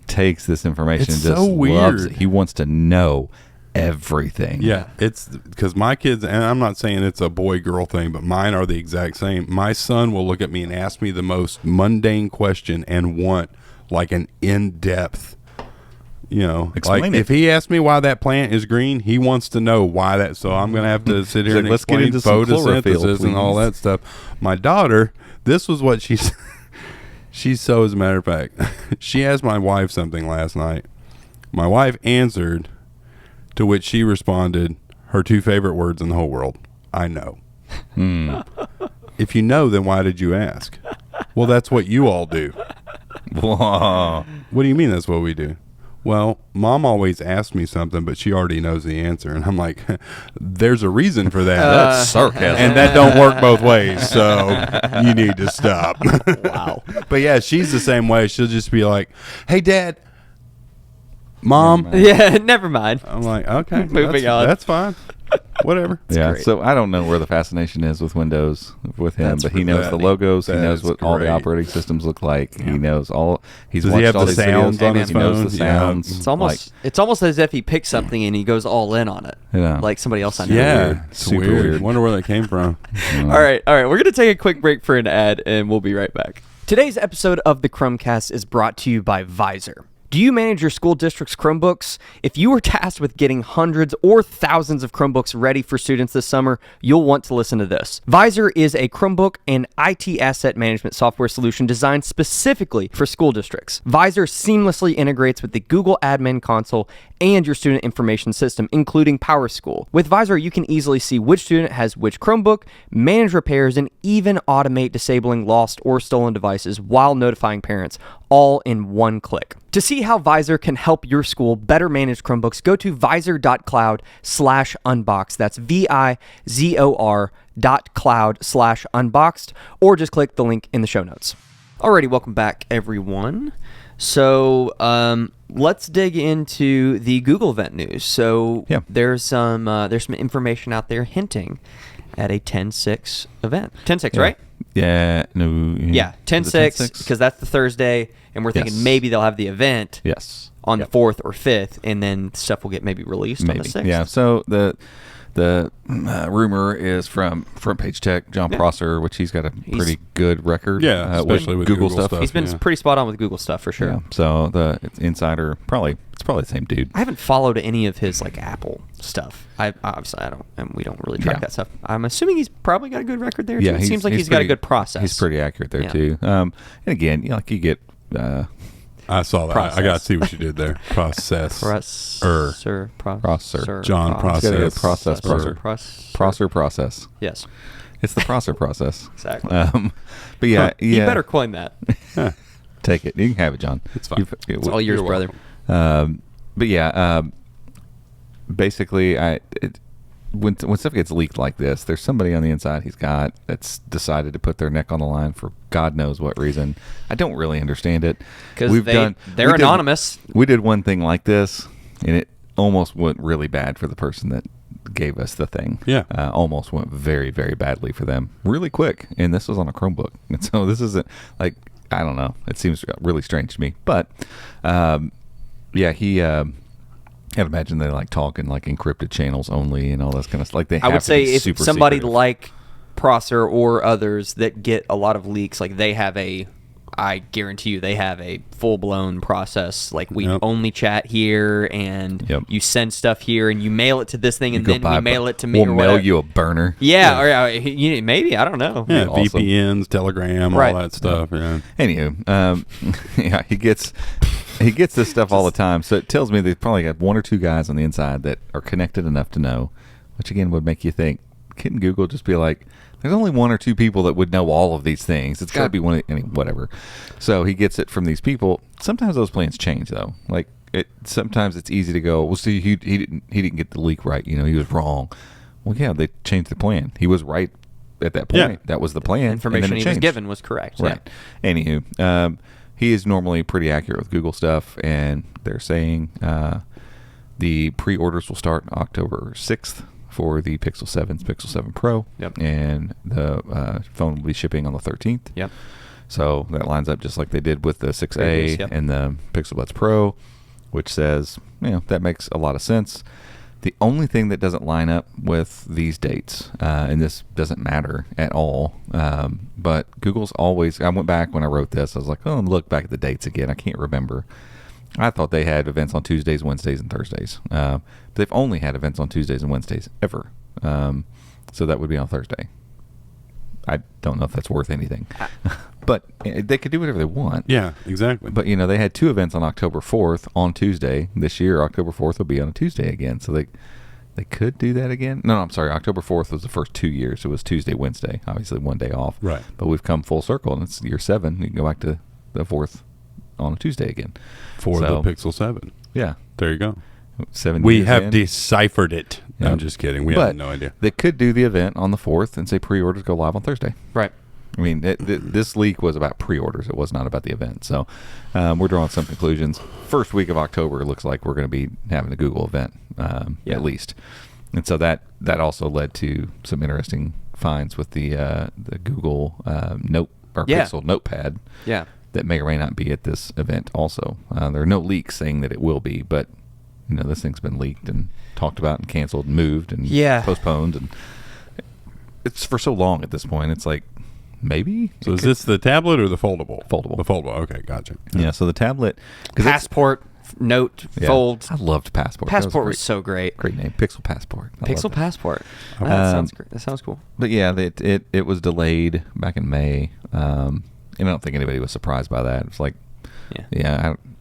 Speaker 2: takes this information
Speaker 3: It's
Speaker 2: and just
Speaker 3: so
Speaker 2: loves
Speaker 3: weird.
Speaker 2: it. He wants to know everything.
Speaker 3: Yeah, it's because my kids, and I'm not saying it's a boy-girl thing, but mine are the exact same. My son will look at me and ask me the most mundane question and want like an in-depth,
Speaker 2: Explain
Speaker 3: like
Speaker 2: it.
Speaker 3: if he asks me why that plant is green, he wants to know why that. So I'm going to have to sit here
Speaker 2: He's
Speaker 3: and
Speaker 2: like, "Let's get
Speaker 3: explain
Speaker 2: into some chlorophyll,
Speaker 3: photosynthesis and all
Speaker 2: please."
Speaker 3: that stuff. My daughter, this was what she's. She's so, as a matter of fact, she asked my wife something last night. My wife answered, to which she responded, her 2 favorite words in the whole world, I know. If you know, then why did you ask? Well, that's what you all do.
Speaker 2: Whoa.
Speaker 3: What do you mean that's what we do? Well, Mom always asks me something, but she already knows the answer. And I'm like, there's a reason for that.
Speaker 2: That's sarcasm.
Speaker 3: And that don't work both ways, so you need to stop.
Speaker 1: Wow.
Speaker 3: But yeah, she's the same way. She'll just be like, hey, Dad, Mom.
Speaker 1: Yeah. Never mind.
Speaker 3: I'm like, okay.
Speaker 1: Moving on.
Speaker 3: That's fine. Whatever.
Speaker 2: Yeah,
Speaker 1: great.
Speaker 2: so I don't know where the fascination is with Windows with him,
Speaker 3: That's
Speaker 2: but he knows
Speaker 3: that-
Speaker 2: the logos. He
Speaker 3: that
Speaker 2: knows
Speaker 3: is
Speaker 2: what all the
Speaker 3: great.
Speaker 2: operating systems look like. He knows all. He's
Speaker 3: Does
Speaker 2: watched
Speaker 3: he have
Speaker 2: all
Speaker 3: the
Speaker 2: these
Speaker 3: sounds
Speaker 2: videos.
Speaker 3: on his
Speaker 2: He knows
Speaker 3: phone?
Speaker 2: the
Speaker 3: Yeah.
Speaker 2: sounds.
Speaker 1: It's almost as if he picks something and he goes all in on it.
Speaker 2: Yeah.
Speaker 1: Like somebody else I know.
Speaker 3: Yeah.
Speaker 2: Weird.
Speaker 3: It's
Speaker 2: Super
Speaker 3: weird.
Speaker 2: weird.
Speaker 3: Wonder where that came from.
Speaker 1: All right. We're going to take a quick break for an ad, and we'll be right back. Today's episode of the Chromecast is brought to you by Visor. Do you manage your school district's Chromebooks? If you were tasked with getting hundreds or thousands of Chromebooks ready for students this summer, you'll want to listen to this. Visor is a Chromebook and IT asset management software solution designed specifically for school districts. Visor seamlessly integrates with the Google Admin Console and your student information system, including PowerSchool. With Visor, you can easily see which student has which Chromebook, manage repairs, and even automate disabling lost or stolen devices while notifying parents, all in one click. To see how Visor can help your school better manage Chromebooks, go to visor.cloud/unboxed. That's VIZOR.cloud/unboxed, or just click the link in the show notes. Alrighty, welcome back, everyone. So let's dig into the Google event news. So
Speaker 2: Yeah.
Speaker 1: there's some information out there hinting at a 10.6 event. 10.6, right?
Speaker 2: Yeah. No.
Speaker 1: Yeah, 10.6,
Speaker 2: 10.6?
Speaker 1: because that's the Thursday, and we're thinking
Speaker 2: Yes.
Speaker 1: maybe they'll have the event
Speaker 2: Yes.
Speaker 1: on
Speaker 2: Yep.
Speaker 1: the 4th or 5th, and then stuff will get maybe released on the 6th.
Speaker 2: Yeah. So The rumor is from Front Page Tech, John Prosser, which he's got a pretty good record.
Speaker 3: Yeah, especially with Google stuff.
Speaker 1: He's been pretty spot on with Google stuff for sure.
Speaker 2: Yeah. So the insider it's probably the same dude.
Speaker 1: I haven't followed any of his like Apple stuff. I obviously I don't, and we don't really track that stuff. I'm assuming he's probably got a good record there. Too. It seems like he's got a good process.
Speaker 2: He's pretty accurate there too. And again, like you get.
Speaker 3: I saw that.
Speaker 1: Process.
Speaker 3: I got to see what you did there. Process.
Speaker 2: Processor.
Speaker 3: John Process.
Speaker 2: Prosser process.
Speaker 1: Yes.
Speaker 2: It's the Prosser process.
Speaker 1: Exactly.
Speaker 2: But yeah,
Speaker 1: You better coin that.
Speaker 2: Take it. You can have it, John.
Speaker 3: It's fine.
Speaker 1: It's all yours, brother.
Speaker 2: But yeah, basically, when stuff gets leaked like this, there's somebody on the inside that's decided to put their neck on the line for God knows what reason. I don't really understand it.
Speaker 1: Because they're anonymous.
Speaker 2: We did one thing like this, and it almost went really bad for the person that gave us the thing.
Speaker 3: Yeah.
Speaker 2: Almost went very, very badly for them really quick. And this was on a Chromebook. And so this isn't like, I don't know. It seems really strange to me. But, yeah, I'd imagine they like talk in like encrypted channels only and all this kind of stuff. Like
Speaker 1: I would say if somebody like Prosser or others that get a lot of leaks, like I guarantee you they have a full-blown process. Like we only chat here, and you send stuff here, and you mail it to this thing, and then we mail it to me.
Speaker 2: We'll mail you a burner.
Speaker 1: Yeah, or maybe, I don't know.
Speaker 3: Yeah,
Speaker 2: Awesome.
Speaker 3: VPNs, Telegram, all that stuff. Yeah.
Speaker 2: Anywho, yeah, he gets this stuff all the time. So it tells me they've probably got one or two guys on the inside that are connected enough to know, which again would make you think, couldn't Google just be like, there's only one or two people that would know all of these things. It's got to be one. Whatever. So he gets it from these people. Sometimes those plans change, though. Like sometimes it's easy to go, well, see, he didn't get the leak right. He was wrong. Well, yeah, they changed the plan. He was right at that point. Yeah. That was the plan.
Speaker 1: Information he was given was correct.
Speaker 2: Right. Yeah. Anywho, he is normally pretty accurate with Google stuff, and they're saying the pre-orders will start October 6th. For the Pixel 7's Pixel 7 Pro.
Speaker 1: Yep.
Speaker 2: And the phone will be shipping on the 13th.
Speaker 1: Yep.
Speaker 2: So that lines up just like they did with the 6A and the Pixel Buds Pro, which says, that makes a lot of sense. The only thing that doesn't line up with these dates, and this doesn't matter at all, but Google's always, I went back when I wrote this, I was like, look back at the dates again. I can't remember. I thought they had events on Tuesdays, Wednesdays, and Thursdays. But they've only had events on Tuesdays and Wednesdays ever. So that would be on Thursday. I don't know if that's worth anything. But they could do whatever they want.
Speaker 3: Yeah, exactly.
Speaker 2: But, they had two events on October 4th on Tuesday. This year, October 4th will be on a Tuesday again. So they could do that again. No, I'm sorry. October 4th was the first 2 years. It was Tuesday, Wednesday. Obviously, one day off.
Speaker 3: Right.
Speaker 2: But we've come full circle, and it's year 7. You can go back to the 4th on a Tuesday again.
Speaker 3: For the Pixel 7.
Speaker 2: Yeah.
Speaker 3: There you go.
Speaker 2: 7
Speaker 3: we
Speaker 2: years
Speaker 3: have
Speaker 2: in.
Speaker 3: deciphered it.
Speaker 2: Yeah.
Speaker 3: No, I'm just kidding. We have no idea.
Speaker 2: They could do the event on the 4th and say pre-orders go live on Thursday.
Speaker 1: Right.
Speaker 2: I mean, this leak was about pre-orders. It was not about the event. So we're drawing some conclusions. First week of October, it looks like we're going to be having a Google event, at least. And so that also led to some interesting finds with the Google Pixel Notepad.
Speaker 1: Yeah.
Speaker 2: That may or may not be at this event also. There are no leaks saying that it will be, but this thing's been leaked and talked about and canceled and moved and postponed, and it's for so long at this point. It's like maybe.
Speaker 3: So is this the tablet or the foldable?
Speaker 2: Foldable.
Speaker 3: The foldable. Okay, gotcha.
Speaker 2: Yeah. So the tablet,
Speaker 1: Passport, Note, Fold.
Speaker 2: I loved Passport.
Speaker 1: Passport was so great.
Speaker 2: Great name, Pixel Passport.
Speaker 1: Pixel Passport. That sounds great. That sounds cool.
Speaker 2: But yeah, it was delayed back in May. And I don't think anybody was surprised by that. It's like,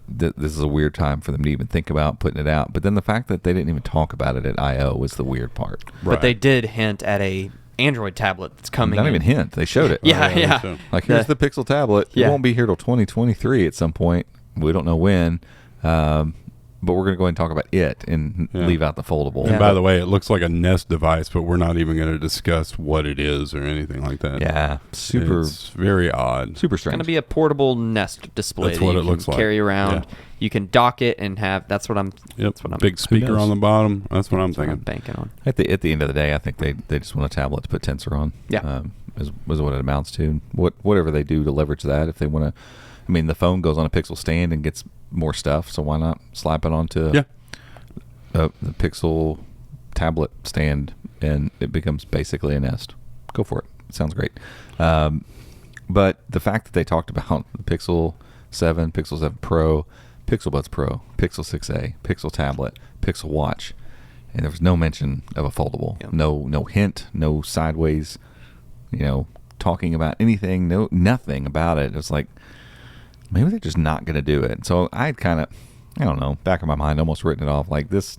Speaker 2: this is a weird time for them to even think about putting it out. But then the fact that they didn't even talk about it at I/O was the weird part.
Speaker 1: Right. But they did hint at a Android tablet that's coming.
Speaker 2: Not even hint. They showed it.
Speaker 1: Yeah.
Speaker 2: Like, here's the Pixel tablet. It won't be here till 2023 at some point. We don't know when. But we're going to go ahead and talk about it and leave out the foldable.
Speaker 3: And by the way, it looks like a Nest device, but we're not even going to discuss what it is or anything like that.
Speaker 2: Yeah,
Speaker 3: it's very odd.
Speaker 2: Super strange.
Speaker 1: It's going to be a portable Nest display.
Speaker 3: That's what it looks like.
Speaker 1: Carry around. Yeah. You can dock it and have. That's what I'm.
Speaker 3: Yep.
Speaker 1: That's what I'm.
Speaker 3: Big speaker on the bottom. That's what I'm thinking.
Speaker 1: I'm banking on.
Speaker 2: At the end of the day, I think they just want a tablet to put Tensor on.
Speaker 1: Yeah.
Speaker 2: Is what it amounts to. Whatever they do to leverage that, if they want to. I mean, the phone goes on a Pixel stand and gets more stuff, so why not slap it onto the Pixel tablet stand and it becomes basically a Nest. Go for it. It sounds great. But the fact that they talked about the Pixel 7, Pixel 7 Pro, Pixel Buds Pro, Pixel 6a, Pixel Tablet, Pixel Watch, and there was no mention of a foldable.
Speaker 1: Yep.
Speaker 2: No hint, no sideways, talking about anything, nothing about it. It's like, maybe they're just not going to do it. So I had kind of, I don't know, back of my mind, almost written it off like this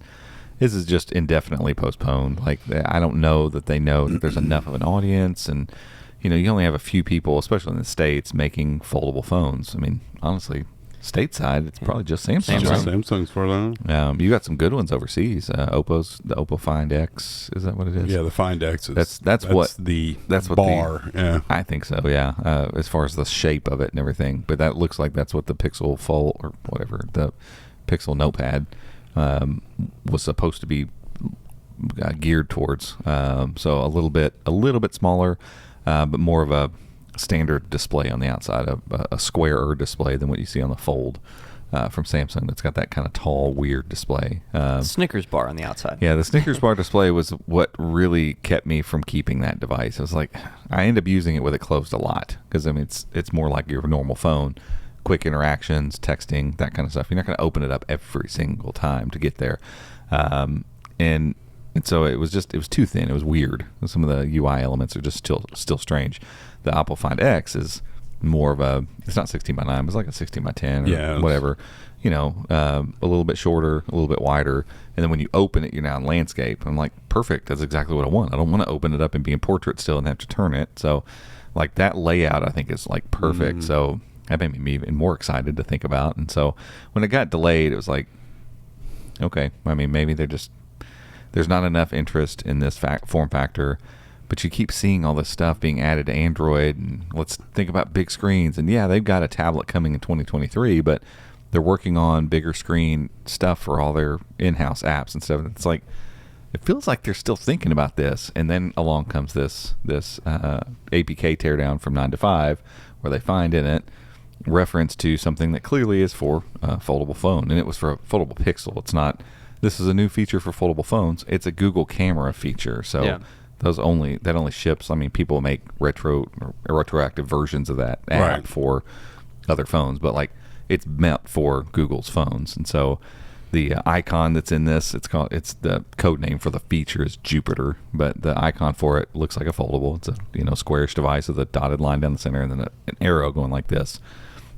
Speaker 2: is just indefinitely postponed. Like, I don't know that they know that there's enough of an audience, and you only have a few people, especially in the States, making foldable phones. I mean, honestly, stateside, it's probably just Samsung.
Speaker 3: Just
Speaker 2: Right?
Speaker 3: Samsung's for that.
Speaker 2: You got some good ones overseas. The Oppo Find X, is that what it is?
Speaker 3: Yeah, the Find X is
Speaker 2: That's what
Speaker 3: the
Speaker 2: bar.
Speaker 3: Yeah,
Speaker 2: I think so. Yeah, as far as the shape of it and everything, but that looks like that's what the Pixel Fold or whatever, the Pixel Notepad was supposed to be geared towards. So a little bit smaller, but more of a standard display on the outside, of a squarer display than what you see on the Fold from Samsung. That's got that kind of tall, weird display.
Speaker 1: Snickers bar on the outside.
Speaker 2: Yeah, the Snickers bar display was what really kept me from keeping that device. I was like, I end up using it with it closed a lot because it's more like your normal phone. Quick interactions, texting, that kind of stuff. You're not going to open it up every single time to get there. And so it was too thin. It was weird. Some of the UI elements are just still strange. The Oppo Find X is more of it's not 16 by 9, but it's like a 16 by 10 or whatever. A little bit shorter, a little bit wider. And then when you open it, you're now in landscape. I'm like, perfect. That's exactly what I want. I don't want to open it up and be in portrait still and have to turn it. So like that layout, I think, is like perfect. So that made me even more excited to think about. And so when it got delayed, it was like, okay, I mean, maybe there's not enough interest in this form factor, but you keep seeing all this stuff being added to Android, and let's think about big screens. And yeah, they've got a tablet coming in 2023, but they're working on bigger screen stuff for all their in-house apps and stuff. It's like, it feels like they're still thinking about this. And then along comes this APK teardown from 9 to 5, where they find in it reference to something that clearly is for a foldable phone, and it was for a foldable Pixel. It's not, this is a new feature for foldable phones. It's a Google camera feature. So that only ships. I mean, people make retroactive versions of that app for other phones, but like, it's meant for Google's phones. And so the icon that's in this, it's the code name for the feature is Jupiter, but the icon for it looks like a foldable. It's a squarish device with a dotted line down the center and then an arrow going like this.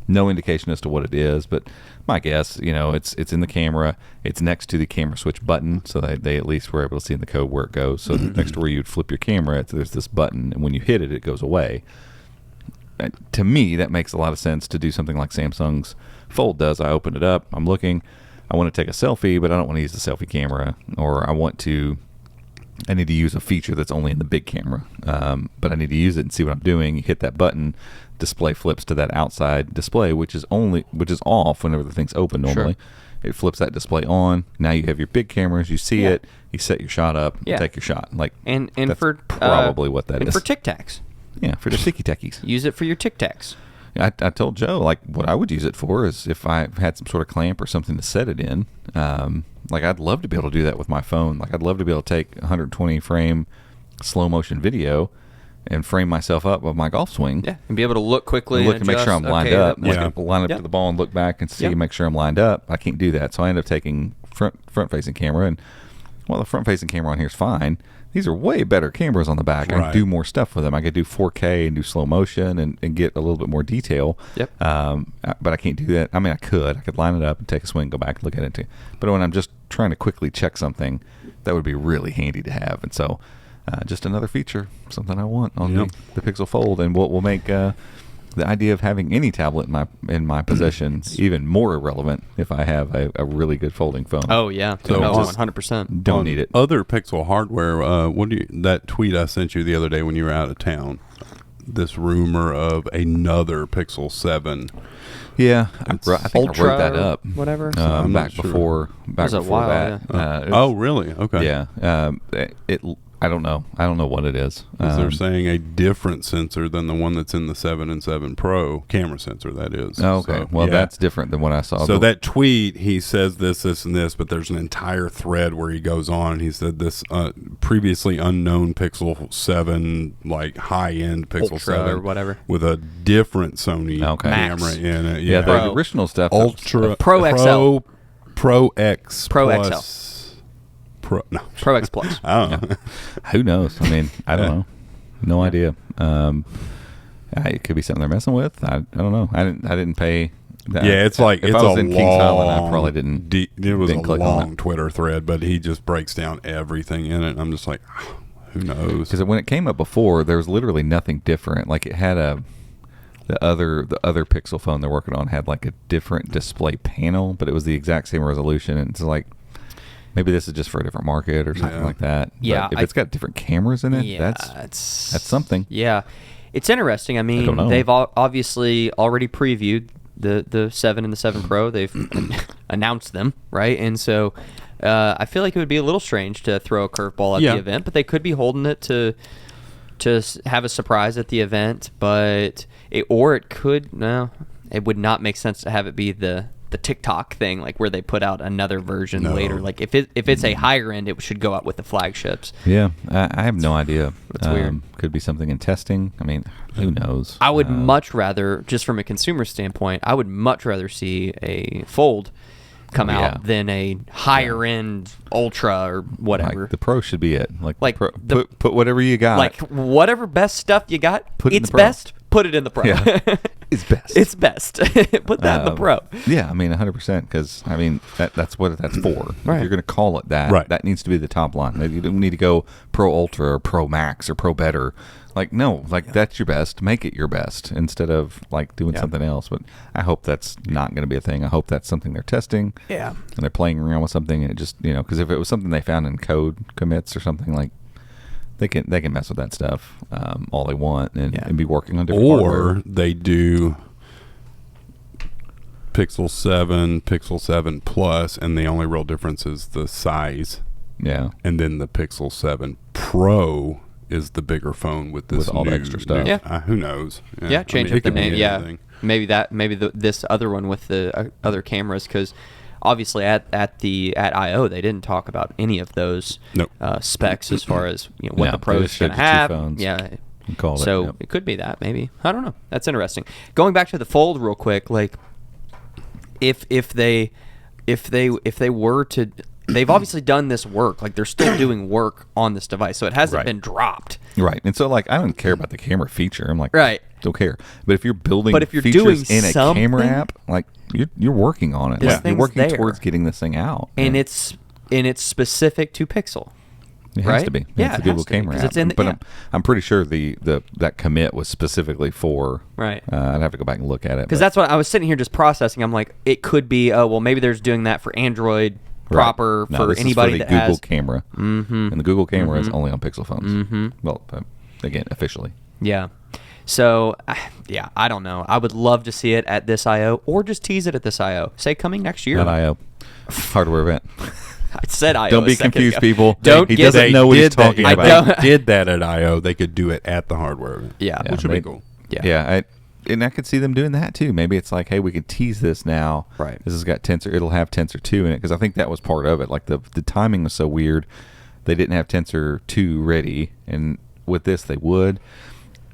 Speaker 2: No indication as to what it is, but my guess, it's in the camera. It's next to the camera switch button, so they at least were able to see in the code where it goes. So next to where you'd flip your camera, there's this button, and when you hit it, it goes away. To me, that makes a lot of sense to do something like Samsung's Fold does. I open it up, I'm looking, I want to take a selfie, but I don't want to use the selfie camera, or I need to use a feature that's only in the big camera, but I need to use it and see what I'm doing. You hit that button, display flips to that outside display, which is off whenever the thing's open normally. It flips that display on. Now you have your big cameras. You see it. You set your shot up. You take your shot. Like,
Speaker 1: and
Speaker 2: that's
Speaker 1: for
Speaker 2: probably what that is.
Speaker 1: And for Tic Tacs.
Speaker 2: Yeah, for the sticky techies.
Speaker 1: Use it for your Tic Tacs.
Speaker 2: I told Joe, like, what I would use it for is if I had some sort of clamp or something to set it in. Like, I'd love to be able to do that with my phone. Like, I'd love to be able to take 120 frame slow motion video and frame myself up with my golf swing.
Speaker 1: Yeah, and be able to look quickly
Speaker 2: and make sure I'm lined up. Line up
Speaker 1: Yep.
Speaker 2: to the ball and look back and see, make sure I'm lined up. I can't do that, so I end up taking front-facing camera. And while the front-facing camera on here is fine, these are way better cameras on the back. I can do more stuff with them. I could do 4K and do slow motion and get a little bit more detail.
Speaker 1: Yep.
Speaker 2: But I can't do that. I mean, I could line it up and take a swing, go back and look at it too. But when I'm just trying to quickly check something, that would be really handy to have. And so just another feature, something I want on the Pixel Fold, and what will make the idea of having any tablet in my possession even more irrelevant if I have a really good folding phone.
Speaker 1: Oh yeah,
Speaker 3: So
Speaker 1: 100%.
Speaker 2: Don't need it.
Speaker 3: Other Pixel hardware. That tweet I sent you the other day when you were out of town? This rumor of another Pixel 7.
Speaker 2: Yeah, I think
Speaker 1: Ultra
Speaker 2: I wrote that up.
Speaker 1: Whatever.
Speaker 3: I'm
Speaker 2: back
Speaker 3: not sure.
Speaker 2: before
Speaker 1: was a
Speaker 2: before
Speaker 1: while,
Speaker 2: that.
Speaker 3: Oh, really? Okay.
Speaker 2: Yeah. I don't know. I don't know what it is.
Speaker 3: Because they're saying a different sensor than the one that's in the 7 and 7 Pro camera sensor. That is.
Speaker 2: Oh, okay.
Speaker 3: So,
Speaker 2: Well,
Speaker 3: yeah.
Speaker 2: that's different than what I saw.
Speaker 3: So that tweet, he says this, and this, but there's an entire thread where he goes on and he said this previously unknown Pixel 7, like high-end Pixel
Speaker 1: Ultra
Speaker 3: 7
Speaker 1: or whatever.
Speaker 3: with a different Sony camera
Speaker 1: Max.
Speaker 3: in it.
Speaker 2: yeah,
Speaker 3: Yeah,
Speaker 2: the original stuff.
Speaker 3: Ultra
Speaker 1: Pro XL.
Speaker 3: Pro X
Speaker 1: Pro
Speaker 3: Plus. No,
Speaker 1: Pro X Plus.
Speaker 3: I don't know.
Speaker 2: Who knows? I mean, I don't know. No idea. It could be something they're messing with. I don't know. I didn't pay.
Speaker 3: Yeah, it's like
Speaker 2: if
Speaker 3: it's
Speaker 2: I was
Speaker 3: a
Speaker 2: in
Speaker 3: long,
Speaker 2: Kings Island, I probably didn't.
Speaker 3: It was a
Speaker 2: didn't click on
Speaker 3: long Twitter thread, but he just breaks down everything in it. And I'm just like, who knows?
Speaker 2: Because when it came up before, there was literally nothing different. Like it had the other Pixel phone they're working on had like a different display panel, but it was the exact same resolution. And it's like maybe this is just for a different market or something like that.
Speaker 1: Yeah,
Speaker 2: but if it's got different cameras in it,
Speaker 1: Yeah,
Speaker 2: that's something.
Speaker 1: Yeah, it's interesting. I mean,
Speaker 2: don't know.
Speaker 1: they've obviously already previewed the 7 and the 7 Pro. They've announced them, right? And so I feel like it would be a little strange to throw a curveball at the event, but they could be holding it to have a surprise at the event. But it would not make sense to have it be the TikTok thing, like where they put out another version later. Like if it's a higher end, it should go out with the flagships.
Speaker 2: Yeah, I have no idea.
Speaker 1: That's weird.
Speaker 2: Could be something in testing. I mean, who knows?
Speaker 1: I would much rather, just from a consumer standpoint, I would much rather see a Fold come out than a higher end Ultra or whatever.
Speaker 2: Like the Pro should be it. Like
Speaker 1: the-
Speaker 2: put whatever you got.
Speaker 1: Like whatever best stuff you got,
Speaker 2: Put it in
Speaker 1: it's
Speaker 2: the Pro.
Speaker 1: best. Put it in the Pro.
Speaker 2: Yeah. It's best.
Speaker 1: It's best. Put that in the Pro.
Speaker 2: Yeah, I mean 100%. Because I mean that's what that's for.
Speaker 1: Right.
Speaker 2: If you're going to call it that,
Speaker 3: Right.
Speaker 2: that needs to be the top line. You don't need to go Pro Ultra or Pro Max or Pro Better. Like no, like that's your best. Make it your best instead of like doing something else. But I hope that's not going to be a thing. I hope that's something they're testing.
Speaker 1: Yeah.
Speaker 2: And they're playing around with something, and it just because if it was something they found in code commits or something, like they can mess with that stuff all they want and be working on different hardware.
Speaker 3: Or they do Pixel 7, Pixel 7 Plus, and the only real difference is the size.
Speaker 2: Yeah.
Speaker 3: And then the Pixel 7 Pro is the bigger phone with this
Speaker 2: With all the extra stuff.
Speaker 1: Yeah.
Speaker 3: Who knows?
Speaker 1: Yeah, change up
Speaker 3: it
Speaker 1: the
Speaker 3: could be
Speaker 1: name. Yeah,
Speaker 3: anything.
Speaker 1: maybe this other one with the other cameras, because obviously at I/O they didn't talk about any of those
Speaker 3: Nope.
Speaker 1: Specs as far as what
Speaker 2: No,
Speaker 1: the Pro
Speaker 2: they
Speaker 1: is
Speaker 2: just
Speaker 1: going
Speaker 2: showed
Speaker 1: to
Speaker 2: you two
Speaker 1: have.
Speaker 2: phones.
Speaker 1: Yeah,
Speaker 2: And called
Speaker 1: so
Speaker 2: it.
Speaker 1: it could be that maybe. I don't know. That's interesting. Going back to the Fold real quick, like if they were to. They've obviously done this work. Like they're still doing work on this device, so it hasn't
Speaker 2: Right.
Speaker 1: been dropped.
Speaker 2: Right. And so like I don't care about the camera feature. I'm like
Speaker 1: Right.
Speaker 2: don't care. But if you're building
Speaker 1: But if you're
Speaker 2: features
Speaker 1: doing
Speaker 2: in a
Speaker 1: something-
Speaker 2: camera app, like you're working on it.
Speaker 1: This
Speaker 2: Like, you're
Speaker 1: thing's
Speaker 2: working
Speaker 1: there.
Speaker 2: towards getting this thing out.
Speaker 1: And
Speaker 2: Yeah.
Speaker 1: it's specific to Pixel.
Speaker 2: It has
Speaker 1: right?
Speaker 2: to be.
Speaker 1: Yeah,
Speaker 2: it's
Speaker 1: it
Speaker 2: a Google
Speaker 1: has to be,
Speaker 2: camera
Speaker 1: 'cause
Speaker 2: app.
Speaker 1: it's in the-
Speaker 2: but
Speaker 1: yeah.
Speaker 2: I'm pretty sure that commit was specifically for.
Speaker 1: Right.
Speaker 2: I'd have to go back and look at it.
Speaker 1: Because
Speaker 2: but-
Speaker 1: that's what I was sitting here just processing. I'm like, it could be, maybe they're doing that for Android
Speaker 2: Right.
Speaker 1: proper
Speaker 2: No,
Speaker 1: for
Speaker 2: this is
Speaker 1: anybody
Speaker 2: the
Speaker 1: that
Speaker 2: Google
Speaker 1: has.
Speaker 2: camera. Mm-hmm. And the Google camera is only on Pixel phones. Mm-hmm. Well, again, officially.
Speaker 1: Yeah. So, I don't know. I would love to see it at this I/O or just tease it at this I/O. Say coming next year.
Speaker 2: Not I/O. Hardware event.
Speaker 1: I said I/O.
Speaker 2: Don't
Speaker 1: a
Speaker 2: be
Speaker 1: second
Speaker 2: confused,
Speaker 1: ago.
Speaker 2: people.
Speaker 1: Don't
Speaker 2: He
Speaker 1: get
Speaker 2: doesn't know what he's
Speaker 3: did that-
Speaker 2: talking
Speaker 3: if
Speaker 2: about.
Speaker 3: They did that at I/O. They could do it at the hardware event.
Speaker 1: Yeah.
Speaker 3: Which would
Speaker 2: they-
Speaker 3: be cool.
Speaker 1: Yeah.
Speaker 2: Yeah, and I could see them doing that too. Maybe it's like, hey, we can tease this now.
Speaker 1: Right.
Speaker 2: This has got Tensor. It'll have Tensor 2 in it because I think that was part of it. Like the timing was so weird. They didn't have Tensor 2 ready, and with this they would.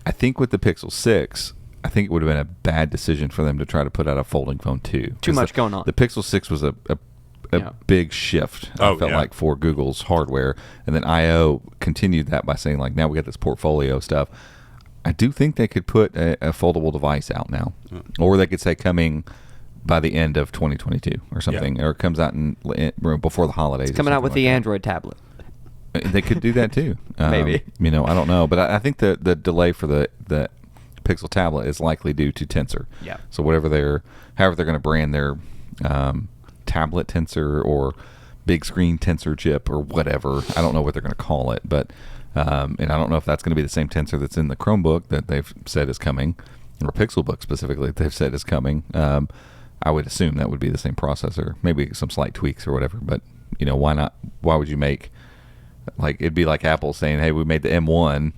Speaker 2: I think with the Pixel 6, I think it would have been a bad decision for them to try to put out a folding phone 2.
Speaker 1: Too much going on.
Speaker 2: The Pixel 6 was a
Speaker 1: Yeah.
Speaker 2: big shift. I
Speaker 3: Oh,
Speaker 2: felt
Speaker 3: yeah.
Speaker 2: like for Google's hardware, and then I/O continued that by saying like, now we got this portfolio stuff. I do think they could put a foldable device out now, or they could say coming by the end of 2022 or something, or it comes out before the holidays.
Speaker 1: It's coming out with the Android tablet.
Speaker 2: They could do that too.
Speaker 1: Maybe.
Speaker 2: I don't know, but I think the delay for the Pixel tablet is likely due to Tensor.
Speaker 1: Yeah.
Speaker 2: So however they're going to brand their tablet Tensor or big screen Tensor chip or whatever, I don't know what they're going to call it, but and I don't know if that's going to be the same Tensor that's in the Chromebook that they've said is coming, or Pixelbook specifically that they've said is coming. I would assume that would be the same processor, maybe some slight tweaks or whatever. But why not? Why would you make Like it'd be like Apple saying, "Hey, we made the M1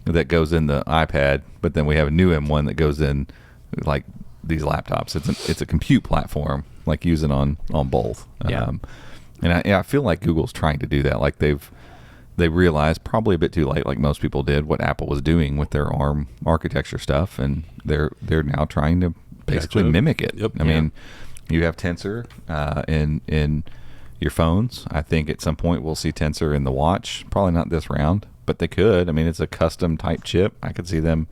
Speaker 2: that goes in the iPad, but then we have a new M1 that goes in like these laptops. It's a compute platform, like using on both."
Speaker 1: Yeah.
Speaker 2: And I feel like Google's trying to do that. Like they realized probably a bit too late, like most people did, what Apple was doing with their ARM architecture stuff, and they're now trying to basically mimic it.
Speaker 3: Yep.
Speaker 2: I mean, you have Tensor in your phones. I think at some point we'll see Tensor in the watch. Probably not this round, but they could. I mean, it's a custom type chip. I could see them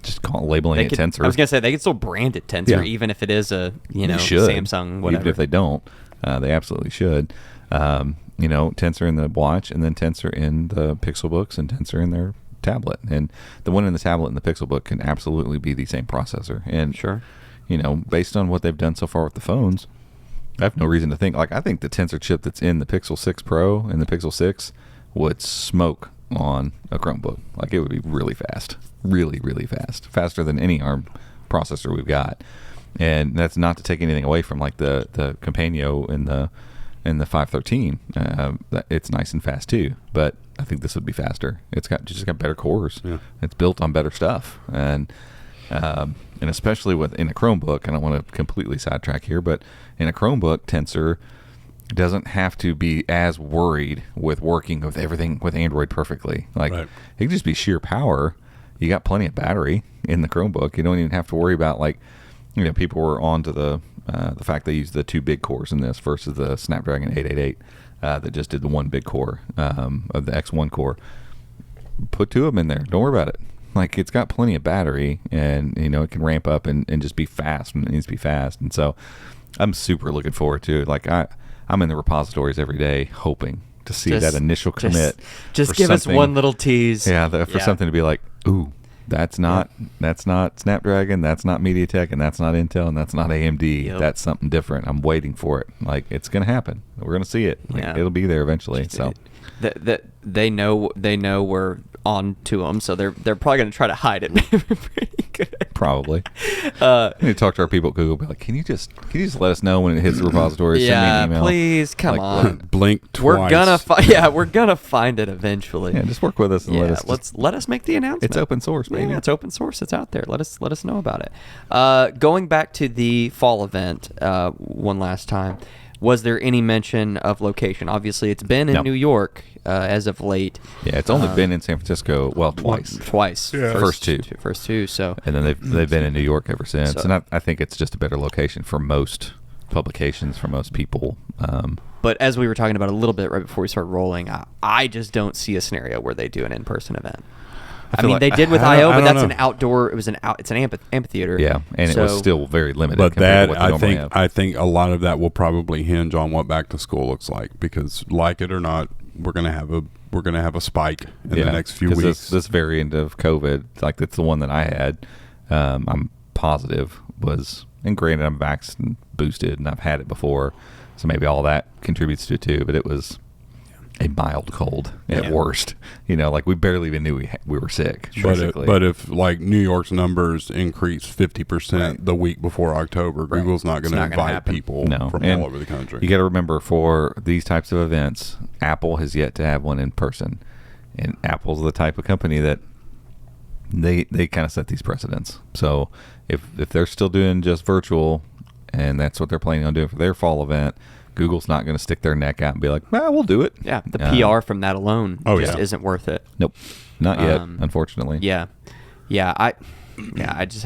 Speaker 2: just labeling it Tensor.
Speaker 1: I was gonna say they could still brand it Tensor,
Speaker 2: Yeah.
Speaker 1: even if it is a
Speaker 2: should.
Speaker 1: Samsung whatever.
Speaker 2: Even if they don't, they absolutely should. Tensor in the watch, and then Tensor in the Pixel books, and Tensor in their tablet. And the one in the tablet and the Pixel book can absolutely be the same processor. And
Speaker 1: Sure.
Speaker 2: Based on what they've done so far with the phones, I have no reason to think. Like, I think the Tensor chip that's in the Pixel 6 Pro and the Pixel 6 would smoke on a Chromebook. Like, it would be really fast, really, really fast, faster than any ARM processor we've got. And that's not to take anything away from like the Compagno in the 513. It's nice and fast too, but I think this would be faster. It's just got better cores.
Speaker 3: Yeah.
Speaker 2: It's built on better stuff, and especially in a Chromebook. I don't want to completely sidetrack here, but in a Chromebook, Tensor doesn't have to be as worried with working with everything with Android perfectly. Like
Speaker 3: Right.
Speaker 2: it can just be sheer power. You got plenty of battery in the Chromebook. You don't even have to worry about people were on to the fact they used the 2 big cores in this versus the Snapdragon 888 that just did the 1 big core of the X1 core. Put 2 of them in there. Don't worry about it. Like, it's got plenty of battery, and it can ramp up and just be fast when it needs to be fast. And so I'm super looking forward to it. Like, I'm in the repositories every day hoping to see that initial commit.
Speaker 1: Just give us one little tease.
Speaker 2: Yeah, for something to be like, ooh, that's not Snapdragon, that's not MediaTek, and that's not Intel, and that's not AMD.
Speaker 1: Yep.
Speaker 2: That's something different. I'm waiting for it. Like, it's going to happen. We're going to see it. Like,
Speaker 1: Yeah.
Speaker 2: it'll be there eventually. So
Speaker 1: They know we're on to them, so they're probably going to try to hide it pretty good.
Speaker 2: probably. We need to talk to our people at Google. Be like, can you just let us know when it hits the repository? Send me an email.
Speaker 1: Please, come
Speaker 2: Like,
Speaker 1: on.
Speaker 3: Blink twice.
Speaker 1: We're gonna find it eventually.
Speaker 2: Yeah, just work with us and
Speaker 1: let us make the announcement.
Speaker 2: It's open source, baby.
Speaker 1: Yeah, it's open source. It's out there. Let us know about it. Going back to the fall event, one last time. Was there any mention of location? Obviously, it's been in
Speaker 2: No.
Speaker 1: New York as of late.
Speaker 2: Yeah, it's only been in San Francisco. Well, twice.
Speaker 1: Twice.
Speaker 3: Yeah.
Speaker 2: First two.
Speaker 1: First two. So.
Speaker 2: And then they've been in New York ever since.
Speaker 1: So-
Speaker 2: And I think it's just a better location for most publications, for most people.
Speaker 1: But as we were talking about a little bit right before we started rolling, I just don't see a scenario where they do an in-person event. I mean, they did with
Speaker 3: I
Speaker 1: I/O, but
Speaker 3: don't
Speaker 1: that's
Speaker 3: know.
Speaker 1: an outdoor. It's an amphitheater.
Speaker 2: Yeah, and it was still very limited.
Speaker 3: But
Speaker 2: compared to
Speaker 3: that
Speaker 2: what they normally have.
Speaker 3: I think a lot of that will probably hinge on what back to school looks like, because like it or not, we're gonna have a spike in the next few
Speaker 2: 'cause
Speaker 3: weeks.
Speaker 2: This variant of COVID, like that's the one that I had. I'm positive was, and granted, I'm vaxxed and boosted, and I've had it before, so maybe all that contributes to it too. But it was a mild cold at worst. Like we barely even knew we were sick. Basically.
Speaker 3: But if like New York's numbers increase 50% the week before October, Google's not going to
Speaker 1: not gonna
Speaker 3: invite
Speaker 1: happen.
Speaker 3: people from
Speaker 2: And
Speaker 3: all over the country.
Speaker 2: You got to remember, for these types of events, Apple has yet to have one in person, and Apple's the type of company that they kind of set these precedents. So if they're still doing just virtual, and that's what they're planning on doing for their fall event, Google's not going to stick their neck out and be like, we'll do it.
Speaker 1: Yeah, the PR from that alone just isn't worth it.
Speaker 2: Nope, not yet, unfortunately.
Speaker 1: Yeah, I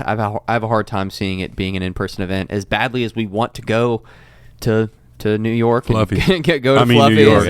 Speaker 1: have a hard time seeing it being an in-person event. As badly as we want to go to New York
Speaker 3: Fluffy.
Speaker 1: and go to
Speaker 3: I mean,
Speaker 1: Fluffy
Speaker 3: New York.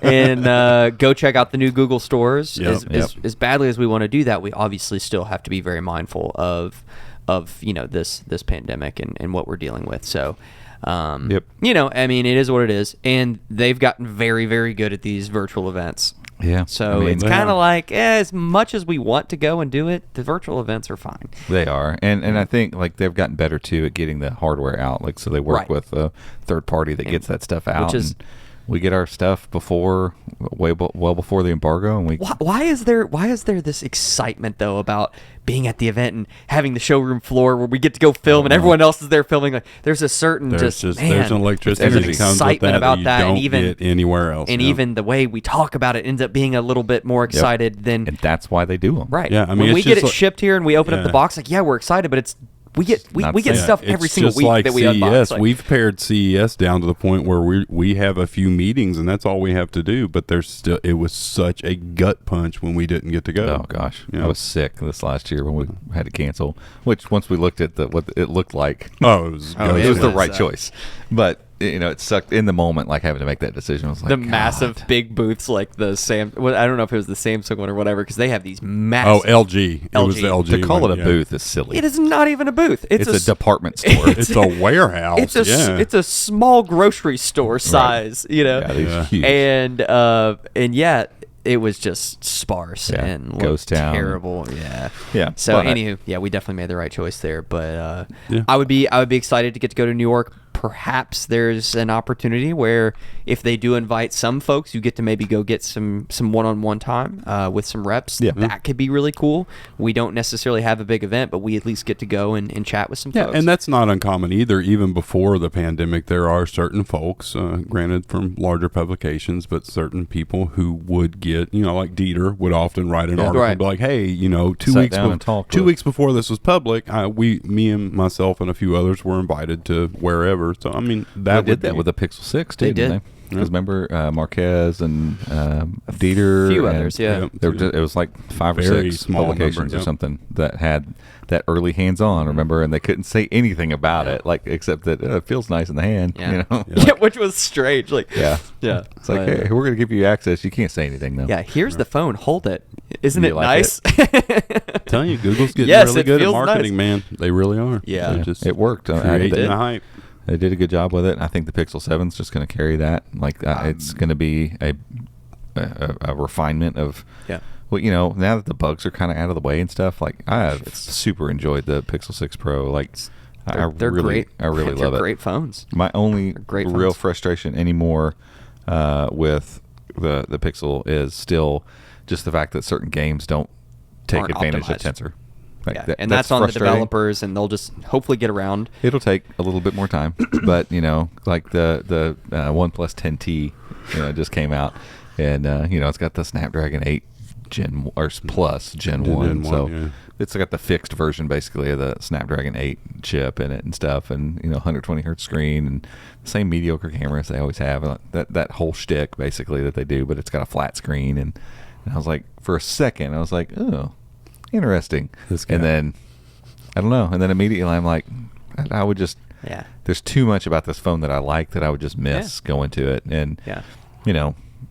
Speaker 1: and go check out the new Google stores.
Speaker 3: Yep.
Speaker 1: As badly as we want to do that, we obviously still have to be very mindful of this pandemic and what we're dealing with. So. I mean, it is what it is, and they've gotten very, very good at these virtual events.
Speaker 2: Yeah.
Speaker 1: So it's kind of like, as much as we want to go and do it, the virtual events are fine.
Speaker 2: They are, and I think like they've gotten better too at getting the hardware out. Like, so they work with a third party that gets that stuff out.
Speaker 1: Which is,
Speaker 2: and we get our stuff before well before the embargo, and we.
Speaker 1: Why is there this excitement though about being at the event and having the showroom floor where we get to go film and everyone else is there filming? Like, there's a certain
Speaker 3: there's
Speaker 1: man,
Speaker 3: an electricity
Speaker 1: there's an
Speaker 3: that comes with
Speaker 1: excitement
Speaker 3: that
Speaker 1: about
Speaker 3: you
Speaker 1: that,
Speaker 3: don't
Speaker 1: and even
Speaker 3: get anywhere else.
Speaker 1: and even the way we talk about it ends up being a little bit more excited than
Speaker 2: And that's why they do them.
Speaker 1: right.
Speaker 3: Yeah, I mean,
Speaker 1: when
Speaker 3: it's
Speaker 1: we get
Speaker 3: just
Speaker 1: it
Speaker 3: like-
Speaker 1: shipped here and we open up the
Speaker 3: Yeah.
Speaker 1: box, like we're excited, but it's we get
Speaker 2: not
Speaker 1: we get
Speaker 2: saying-
Speaker 1: stuff
Speaker 3: It's
Speaker 1: every single
Speaker 3: just
Speaker 1: week
Speaker 3: like
Speaker 1: that we
Speaker 3: CES.
Speaker 1: unbox. Like,
Speaker 3: We've paired CES down to the point where we have a few meetings and that's all we have to do. But it was such a gut punch when we didn't get to go.
Speaker 2: Oh gosh,
Speaker 3: Yeah.
Speaker 2: I was sick this last year when we had to cancel. Which once we looked at what it looked like,
Speaker 3: Oh, it was.
Speaker 1: Oh,
Speaker 2: it
Speaker 1: it
Speaker 2: was the
Speaker 1: was,
Speaker 2: right choice. But it sucked in the moment, like having to make that decision. I was like,
Speaker 1: the
Speaker 2: God.
Speaker 1: massive big booths like the Well, I don't know if it was the Samsung one or whatever because they have these
Speaker 3: Oh,
Speaker 1: massive.
Speaker 3: LG. It was the
Speaker 1: LG.
Speaker 3: LG.
Speaker 2: To call
Speaker 3: one,
Speaker 2: it a
Speaker 3: yeah.
Speaker 2: booth is silly.
Speaker 1: It is not even a booth.
Speaker 2: It's a department store.
Speaker 3: It's a warehouse.
Speaker 1: It's a small grocery store size,
Speaker 2: Yeah, these
Speaker 3: Yeah.
Speaker 2: huge.
Speaker 1: and yet it was just sparse
Speaker 2: Yeah,
Speaker 1: and looked
Speaker 2: ghost town.
Speaker 1: terrible. Yeah.
Speaker 2: Yeah,
Speaker 1: So
Speaker 2: but-
Speaker 1: anywho, yeah, we definitely made the right choice there. But
Speaker 3: Yeah.
Speaker 1: I would be excited to get to go to New York. Perhaps there's an opportunity where if they do invite some folks, you get to maybe go get some one-on-one time with some reps.
Speaker 2: Yeah.
Speaker 1: That could be really cool. We don't necessarily have a big event, but we at least get to go and chat with some
Speaker 3: Yeah,
Speaker 1: folks.
Speaker 3: and that's not uncommon either. Even before the pandemic, there are certain folks, granted from larger publications, but certain people who would get, like Dieter would often write an article
Speaker 1: right.
Speaker 3: and be like, hey,
Speaker 2: Sat down and talked
Speaker 3: two
Speaker 2: with-
Speaker 3: weeks before this was public, me and myself and a few others were invited to wherever. So, I mean, that
Speaker 2: They
Speaker 3: would
Speaker 2: did that
Speaker 3: be-
Speaker 2: with the Pixel 6 too,
Speaker 1: They
Speaker 2: didn't
Speaker 1: did.
Speaker 2: they? Because remember Marquez and Dieter,
Speaker 1: few
Speaker 2: and
Speaker 1: others, yeah.
Speaker 3: Yeah.
Speaker 2: It was like 5 or
Speaker 3: Very
Speaker 2: 6
Speaker 3: small
Speaker 2: publications
Speaker 3: number,
Speaker 2: or
Speaker 3: yeah.
Speaker 2: something that had that early hands-on. Remember, and they couldn't say anything about it, like except that it feels nice in the hand.
Speaker 1: Yeah.
Speaker 2: You know?
Speaker 1: Yeah, which was strange. Like,
Speaker 2: Yeah.
Speaker 1: yeah.
Speaker 2: It's like,
Speaker 1: But,
Speaker 2: hey, we're going to give you access. You can't say anything though.
Speaker 1: yeah, here's the phone. Hold it. Isn't
Speaker 2: You
Speaker 1: it
Speaker 2: like
Speaker 1: nice?
Speaker 3: Telling you, Google's getting
Speaker 1: Yes,
Speaker 3: really
Speaker 1: it
Speaker 3: good at
Speaker 1: feels
Speaker 3: marketing,
Speaker 1: nice.
Speaker 3: man. They really are.
Speaker 1: Yeah.
Speaker 3: They're
Speaker 2: Yeah,
Speaker 3: just
Speaker 2: it worked.
Speaker 3: creating
Speaker 2: They-
Speaker 3: the hype.
Speaker 2: They did a good job with it. I think the Pixel 7 is just going to carry that. Like it's going to be a refinement of.
Speaker 1: Yeah.
Speaker 2: Well, now that the bugs are kind of out of the way and stuff, like I have super enjoyed the Pixel 6 Pro. Like
Speaker 1: They're
Speaker 2: really,
Speaker 1: great.
Speaker 2: I really
Speaker 1: They're
Speaker 2: love it.
Speaker 1: great phones.
Speaker 2: My only
Speaker 1: great
Speaker 2: real
Speaker 1: phones.
Speaker 2: frustration anymore with the Pixel is still just the fact that certain games don't take
Speaker 1: Aren't
Speaker 2: advantage
Speaker 1: optimized.
Speaker 2: of Tensor. Like,
Speaker 1: Yeah, and that's on the
Speaker 2: frustrating.
Speaker 1: developers, and they'll just hopefully get around.
Speaker 2: It'll take a little bit more time, but like the OnePlus 10T, just came out, and it's got the Snapdragon 8 Gen or Plus Gen 1,
Speaker 3: Gen 1,
Speaker 2: so
Speaker 3: yeah.
Speaker 2: it's got the fixed version basically of the Snapdragon 8 chip in it and stuff, and 120 hertz screen and the same mediocre cameras they always have. That whole shtick basically that they do, but it's got a flat screen, and I was like, for a second, I was like, oh. Interesting.
Speaker 3: This guy.
Speaker 2: And then I don't know. And then immediately I'm like, I would just.
Speaker 1: Yeah.
Speaker 2: There's too much about this phone that I like that I would just miss going to it. And
Speaker 1: Yeah.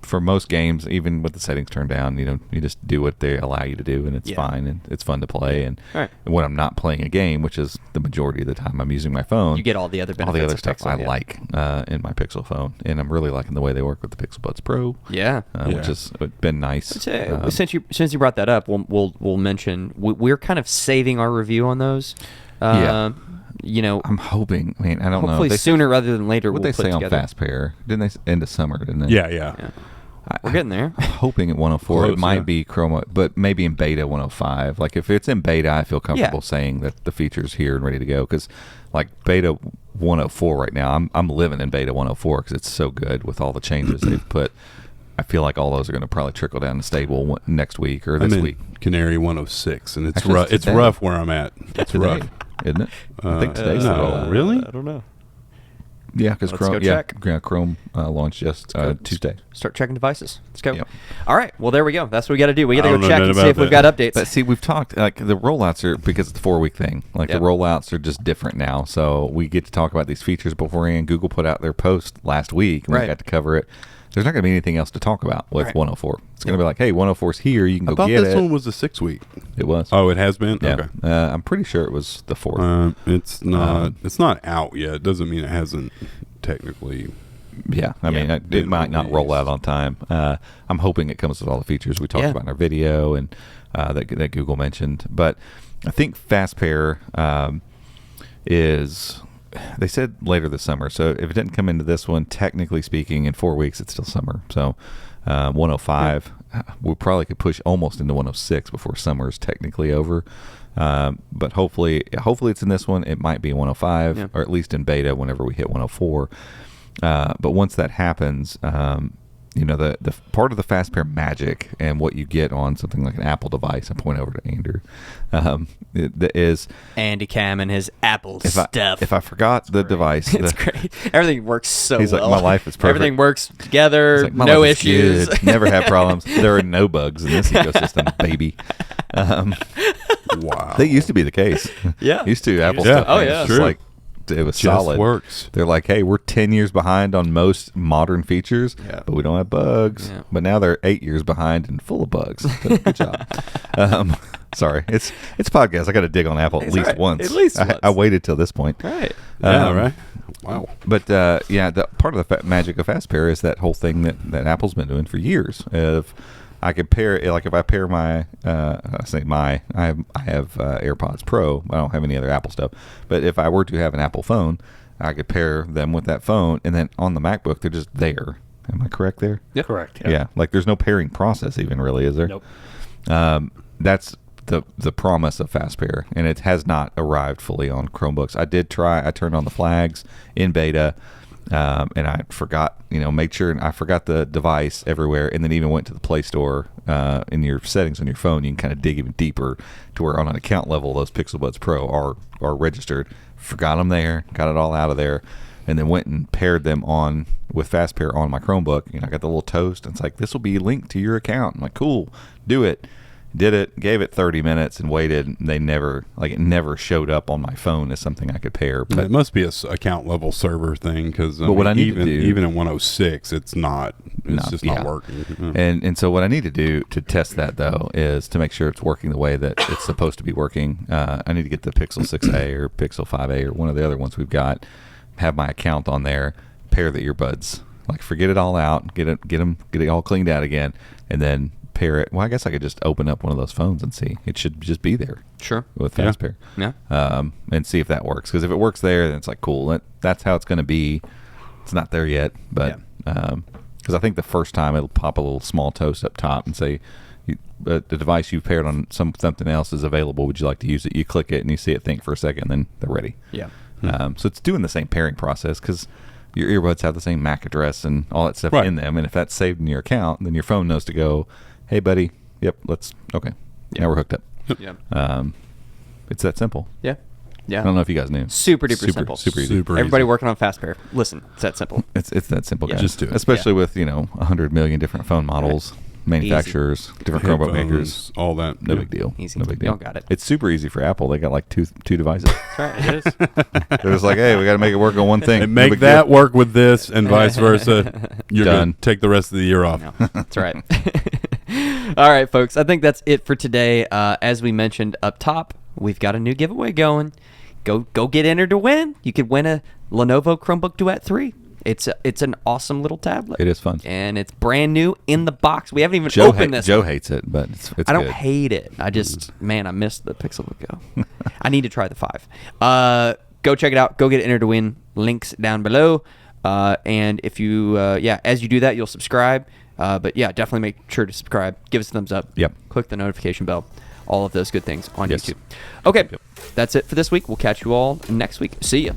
Speaker 2: for most games, even with the settings turned down, you just do what they allow you to do, and it's
Speaker 1: Yeah.
Speaker 2: fine and it's fun to play. And
Speaker 1: Right.
Speaker 2: when I'm not playing a game, which is the majority of the time I'm using my phone,
Speaker 1: You get all the other benefits.
Speaker 2: all the other
Speaker 1: of
Speaker 2: stuff
Speaker 1: Pixel,
Speaker 2: I
Speaker 1: yeah.
Speaker 2: like in my Pixel phone, and I'm really liking the way they work with the Pixel Buds Pro.
Speaker 1: Yeah.
Speaker 2: Which
Speaker 3: Yeah.
Speaker 2: has been nice.
Speaker 1: Since you brought that up, we'll mention we're kind of saving our review on those.
Speaker 2: Yeah.
Speaker 1: I'm
Speaker 2: I'm hoping. I mean, I don't know.
Speaker 1: hopefully
Speaker 2: They-
Speaker 1: sooner rather than later.
Speaker 2: What
Speaker 1: we'll
Speaker 2: they
Speaker 1: put
Speaker 2: say on
Speaker 1: together.
Speaker 2: Fast Pair? Didn't they end of summer? Didn't they?
Speaker 3: Yeah.
Speaker 1: Yeah. We're getting there.
Speaker 2: I'm hoping at 104
Speaker 3: Close,
Speaker 2: it might
Speaker 3: yeah.
Speaker 2: be Chrome, but maybe in beta 105. Like if it's in beta, I feel comfortable
Speaker 1: Yeah.
Speaker 2: saying that the feature's here and ready to go. Because like beta 104 right now, I'm living in beta 104 because it's so good with all the changes they've put. I feel like all those are going to probably trickle down to stable next week or this
Speaker 3: I'm in
Speaker 2: week.
Speaker 3: Canary 106, and it's
Speaker 2: Actually,
Speaker 3: rough. It's
Speaker 2: today.
Speaker 3: rough where I'm at. It's
Speaker 2: Today,
Speaker 3: rough.
Speaker 2: isn't it? I think today's
Speaker 3: no,
Speaker 2: the rollout.
Speaker 3: really?
Speaker 1: I don't know.
Speaker 2: Yeah, because
Speaker 1: Let's go
Speaker 2: Chrome.
Speaker 1: check.
Speaker 2: Yeah, Chrome launched just Tuesday.
Speaker 1: Start checking devices. Let's go.
Speaker 2: Yep.
Speaker 1: All right. Well, there we go. That's what we got to do. We got to
Speaker 3: I
Speaker 1: go
Speaker 3: don't know
Speaker 1: check
Speaker 3: nothing
Speaker 1: and see
Speaker 3: about
Speaker 1: if we've
Speaker 3: that.
Speaker 1: got updates.
Speaker 2: But see, we've talked like the rollouts are because it's a 4-week thing. Like
Speaker 1: Yep.
Speaker 2: the rollouts are just different now, so we get to talk about these features beforehand. Google put out their post last week, and
Speaker 1: Right.
Speaker 2: we got to cover it. There's not going to be anything else to talk about with
Speaker 1: Right.
Speaker 2: 104. It's going to be like, hey, 104's here. You can
Speaker 3: I
Speaker 2: go
Speaker 3: thought
Speaker 2: get
Speaker 3: this
Speaker 2: it.
Speaker 3: one was a 6-week.
Speaker 2: It was.
Speaker 3: Oh, it has been.
Speaker 2: yeah.
Speaker 3: Okay.
Speaker 2: I'm pretty sure it was the 4th.
Speaker 3: It's not. It's not out yet. It doesn't mean it hasn't technically.
Speaker 2: Yeah, I mean, it
Speaker 3: Been
Speaker 2: might not roll
Speaker 3: released.
Speaker 2: out on time. I'm hoping it comes with all the features we talked
Speaker 1: Yeah.
Speaker 2: about in our video and that Google mentioned. But I think Fast Pair is, they said later this summer. So if it didn't come into this one, technically speaking, in 4 weeks, it's still summer. So 105. We probably could push almost into 106 before summer is technically over. But hopefully it's in this one. It might be 105, or at least in beta whenever we hit 104. But once that happens, the part of the fast pair magic and what you get on something like an Apple device, I point over to Andrew, is
Speaker 1: Andy Cam and his Apple stuff.
Speaker 2: If I forgot the device,
Speaker 1: it's great. Everything works so
Speaker 2: he's
Speaker 1: well.
Speaker 2: like, my life is perfect.
Speaker 1: Everything works together.
Speaker 2: Like, my
Speaker 1: no
Speaker 2: life is
Speaker 1: issues.
Speaker 2: good. Never have problems. There are no bugs in this ecosystem, baby.
Speaker 3: Wow.
Speaker 2: That used to be the case.
Speaker 1: Yeah.
Speaker 2: Used to Apple
Speaker 3: Yeah.
Speaker 2: stuff.
Speaker 1: Oh,
Speaker 2: man,
Speaker 1: yeah.
Speaker 2: it's
Speaker 3: True.
Speaker 2: just like it was
Speaker 3: Just
Speaker 2: solid.
Speaker 3: works.
Speaker 2: They're like, hey, we're 10 years behind on most modern features,
Speaker 1: Yeah.
Speaker 2: but we don't have bugs.
Speaker 1: Yeah.
Speaker 2: But now they're 8 years behind and full of bugs. So good job. Sorry, it's podcast. I got to dig on Apple at
Speaker 1: It's
Speaker 2: least
Speaker 1: right.
Speaker 2: once.
Speaker 1: At least
Speaker 2: I
Speaker 1: once.
Speaker 2: waited till this point.
Speaker 1: Right.
Speaker 3: Yeah, right. Wow.
Speaker 2: But the part of the magic of fast pair is that whole thing that Apple's been doing for years. If I could pair, like if I pair my, I have AirPods Pro. I don't have any other Apple stuff. But if I were to have an Apple phone, I could pair them with that phone, and then on the MacBook they're just there. Am I correct there?
Speaker 1: Yep.
Speaker 4: Correct.
Speaker 2: Yeah. Like there's no pairing process even really, is there?
Speaker 4: Nope.
Speaker 2: That's the promise of fast pair, and it has not arrived fully on Chromebooks. I did try. I turned on the flags in beta, and I forgot, made sure I forgot the device everywhere, and then even went to the Play Store in your settings on your phone. You can kind of dig even deeper to where on an account level those Pixel Buds Pro are registered. Forgot them there, got it all out of there, and then went and paired them on with fast pair on my Chromebook. I got the little toast, and it's like, this will be linked to your account. I'm like, cool, do it. Did it, gave it 30 minutes and waited. And it never showed up on my phone as something I could pair. But
Speaker 3: It must be a account level server thing, because
Speaker 2: what I need to do-
Speaker 3: even in 106, it's not. It's just
Speaker 2: yeah.
Speaker 3: not working.
Speaker 2: And so what I need to do to test that, though, is to make sure it's working the way that it's supposed to be working. I need to get the Pixel 6a or Pixel 5a or one of the other ones we've got, have my account on there, pair the earbuds, like forget it all out, get it all cleaned out again, and then pair it. Well, I guess I could just open up one of those phones and see. It should just be there.
Speaker 1: Sure.
Speaker 2: With fast pair.
Speaker 1: Yeah.
Speaker 2: And see if that works. Because if it works there, then it's like, cool. That's how it's going to be. It's not there yet, but because I think the first time it'll pop a little small toast up top and say, the device you've paired on something else is available. Would you like to use it? You click it and you see it think for a second, and then they're ready.
Speaker 1: Yeah.
Speaker 2: So it's doing the same pairing process because your earbuds have the same MAC address and all that stuff
Speaker 3: Right.
Speaker 2: in them. And if that's saved in your account, then your phone knows to go, hey, buddy, yep, okay.
Speaker 1: Yeah.
Speaker 2: Now we're hooked up.
Speaker 1: Yeah.
Speaker 2: It's that simple.
Speaker 1: Yeah. Yeah.
Speaker 2: I don't know if you guys knew.
Speaker 1: Super duper simple.
Speaker 2: Super easy.
Speaker 3: Super
Speaker 1: Everybody
Speaker 3: easy.
Speaker 1: working on fast pair. Listen, it's that simple.
Speaker 2: It's that simple,
Speaker 1: Yeah.
Speaker 2: guys.
Speaker 3: Just do it.
Speaker 2: Especially with 100 million different phone models, manufacturers, different Chromebook
Speaker 3: Headphones,
Speaker 2: makers.
Speaker 3: all that.
Speaker 2: No
Speaker 3: Yeah.
Speaker 2: big deal.
Speaker 1: Easy.
Speaker 2: No big deal.
Speaker 1: Y'all got it.
Speaker 2: It's super easy for Apple. They got like two devices.
Speaker 1: That's right.
Speaker 4: It is.
Speaker 2: They're just like, hey, we got to make it work on one thing.
Speaker 3: And
Speaker 2: No
Speaker 3: make
Speaker 2: big
Speaker 3: that
Speaker 2: deal.
Speaker 3: work with this, and vice versa. You're
Speaker 2: Done.
Speaker 3: going to take the rest of the year off.
Speaker 1: No, that's right. All right, folks. I think that's it for today. As we mentioned up top, we've got a new giveaway going. Go get entered to win. You could win a Lenovo Chromebook Duet 3. It's an awesome little tablet.
Speaker 2: It is fun.
Speaker 1: And it's brand new in the box. We haven't even
Speaker 2: Joe
Speaker 1: opened this.
Speaker 2: Joe hates it, but it's
Speaker 1: I don't
Speaker 2: good.
Speaker 1: hate it. I just, man, I missed the Pixel Go. I need to try the 5. Go check it out. Go get entered to win. Links down below. And if you, as you do that, you'll subscribe. But yeah, definitely make sure to subscribe. Give us a thumbs up.
Speaker 2: Yep.
Speaker 1: Click the notification bell. All of those good things on
Speaker 2: Yes.
Speaker 1: YouTube. Okay,
Speaker 2: Yep.
Speaker 1: that's it for this week. We'll catch you all next week. See ya.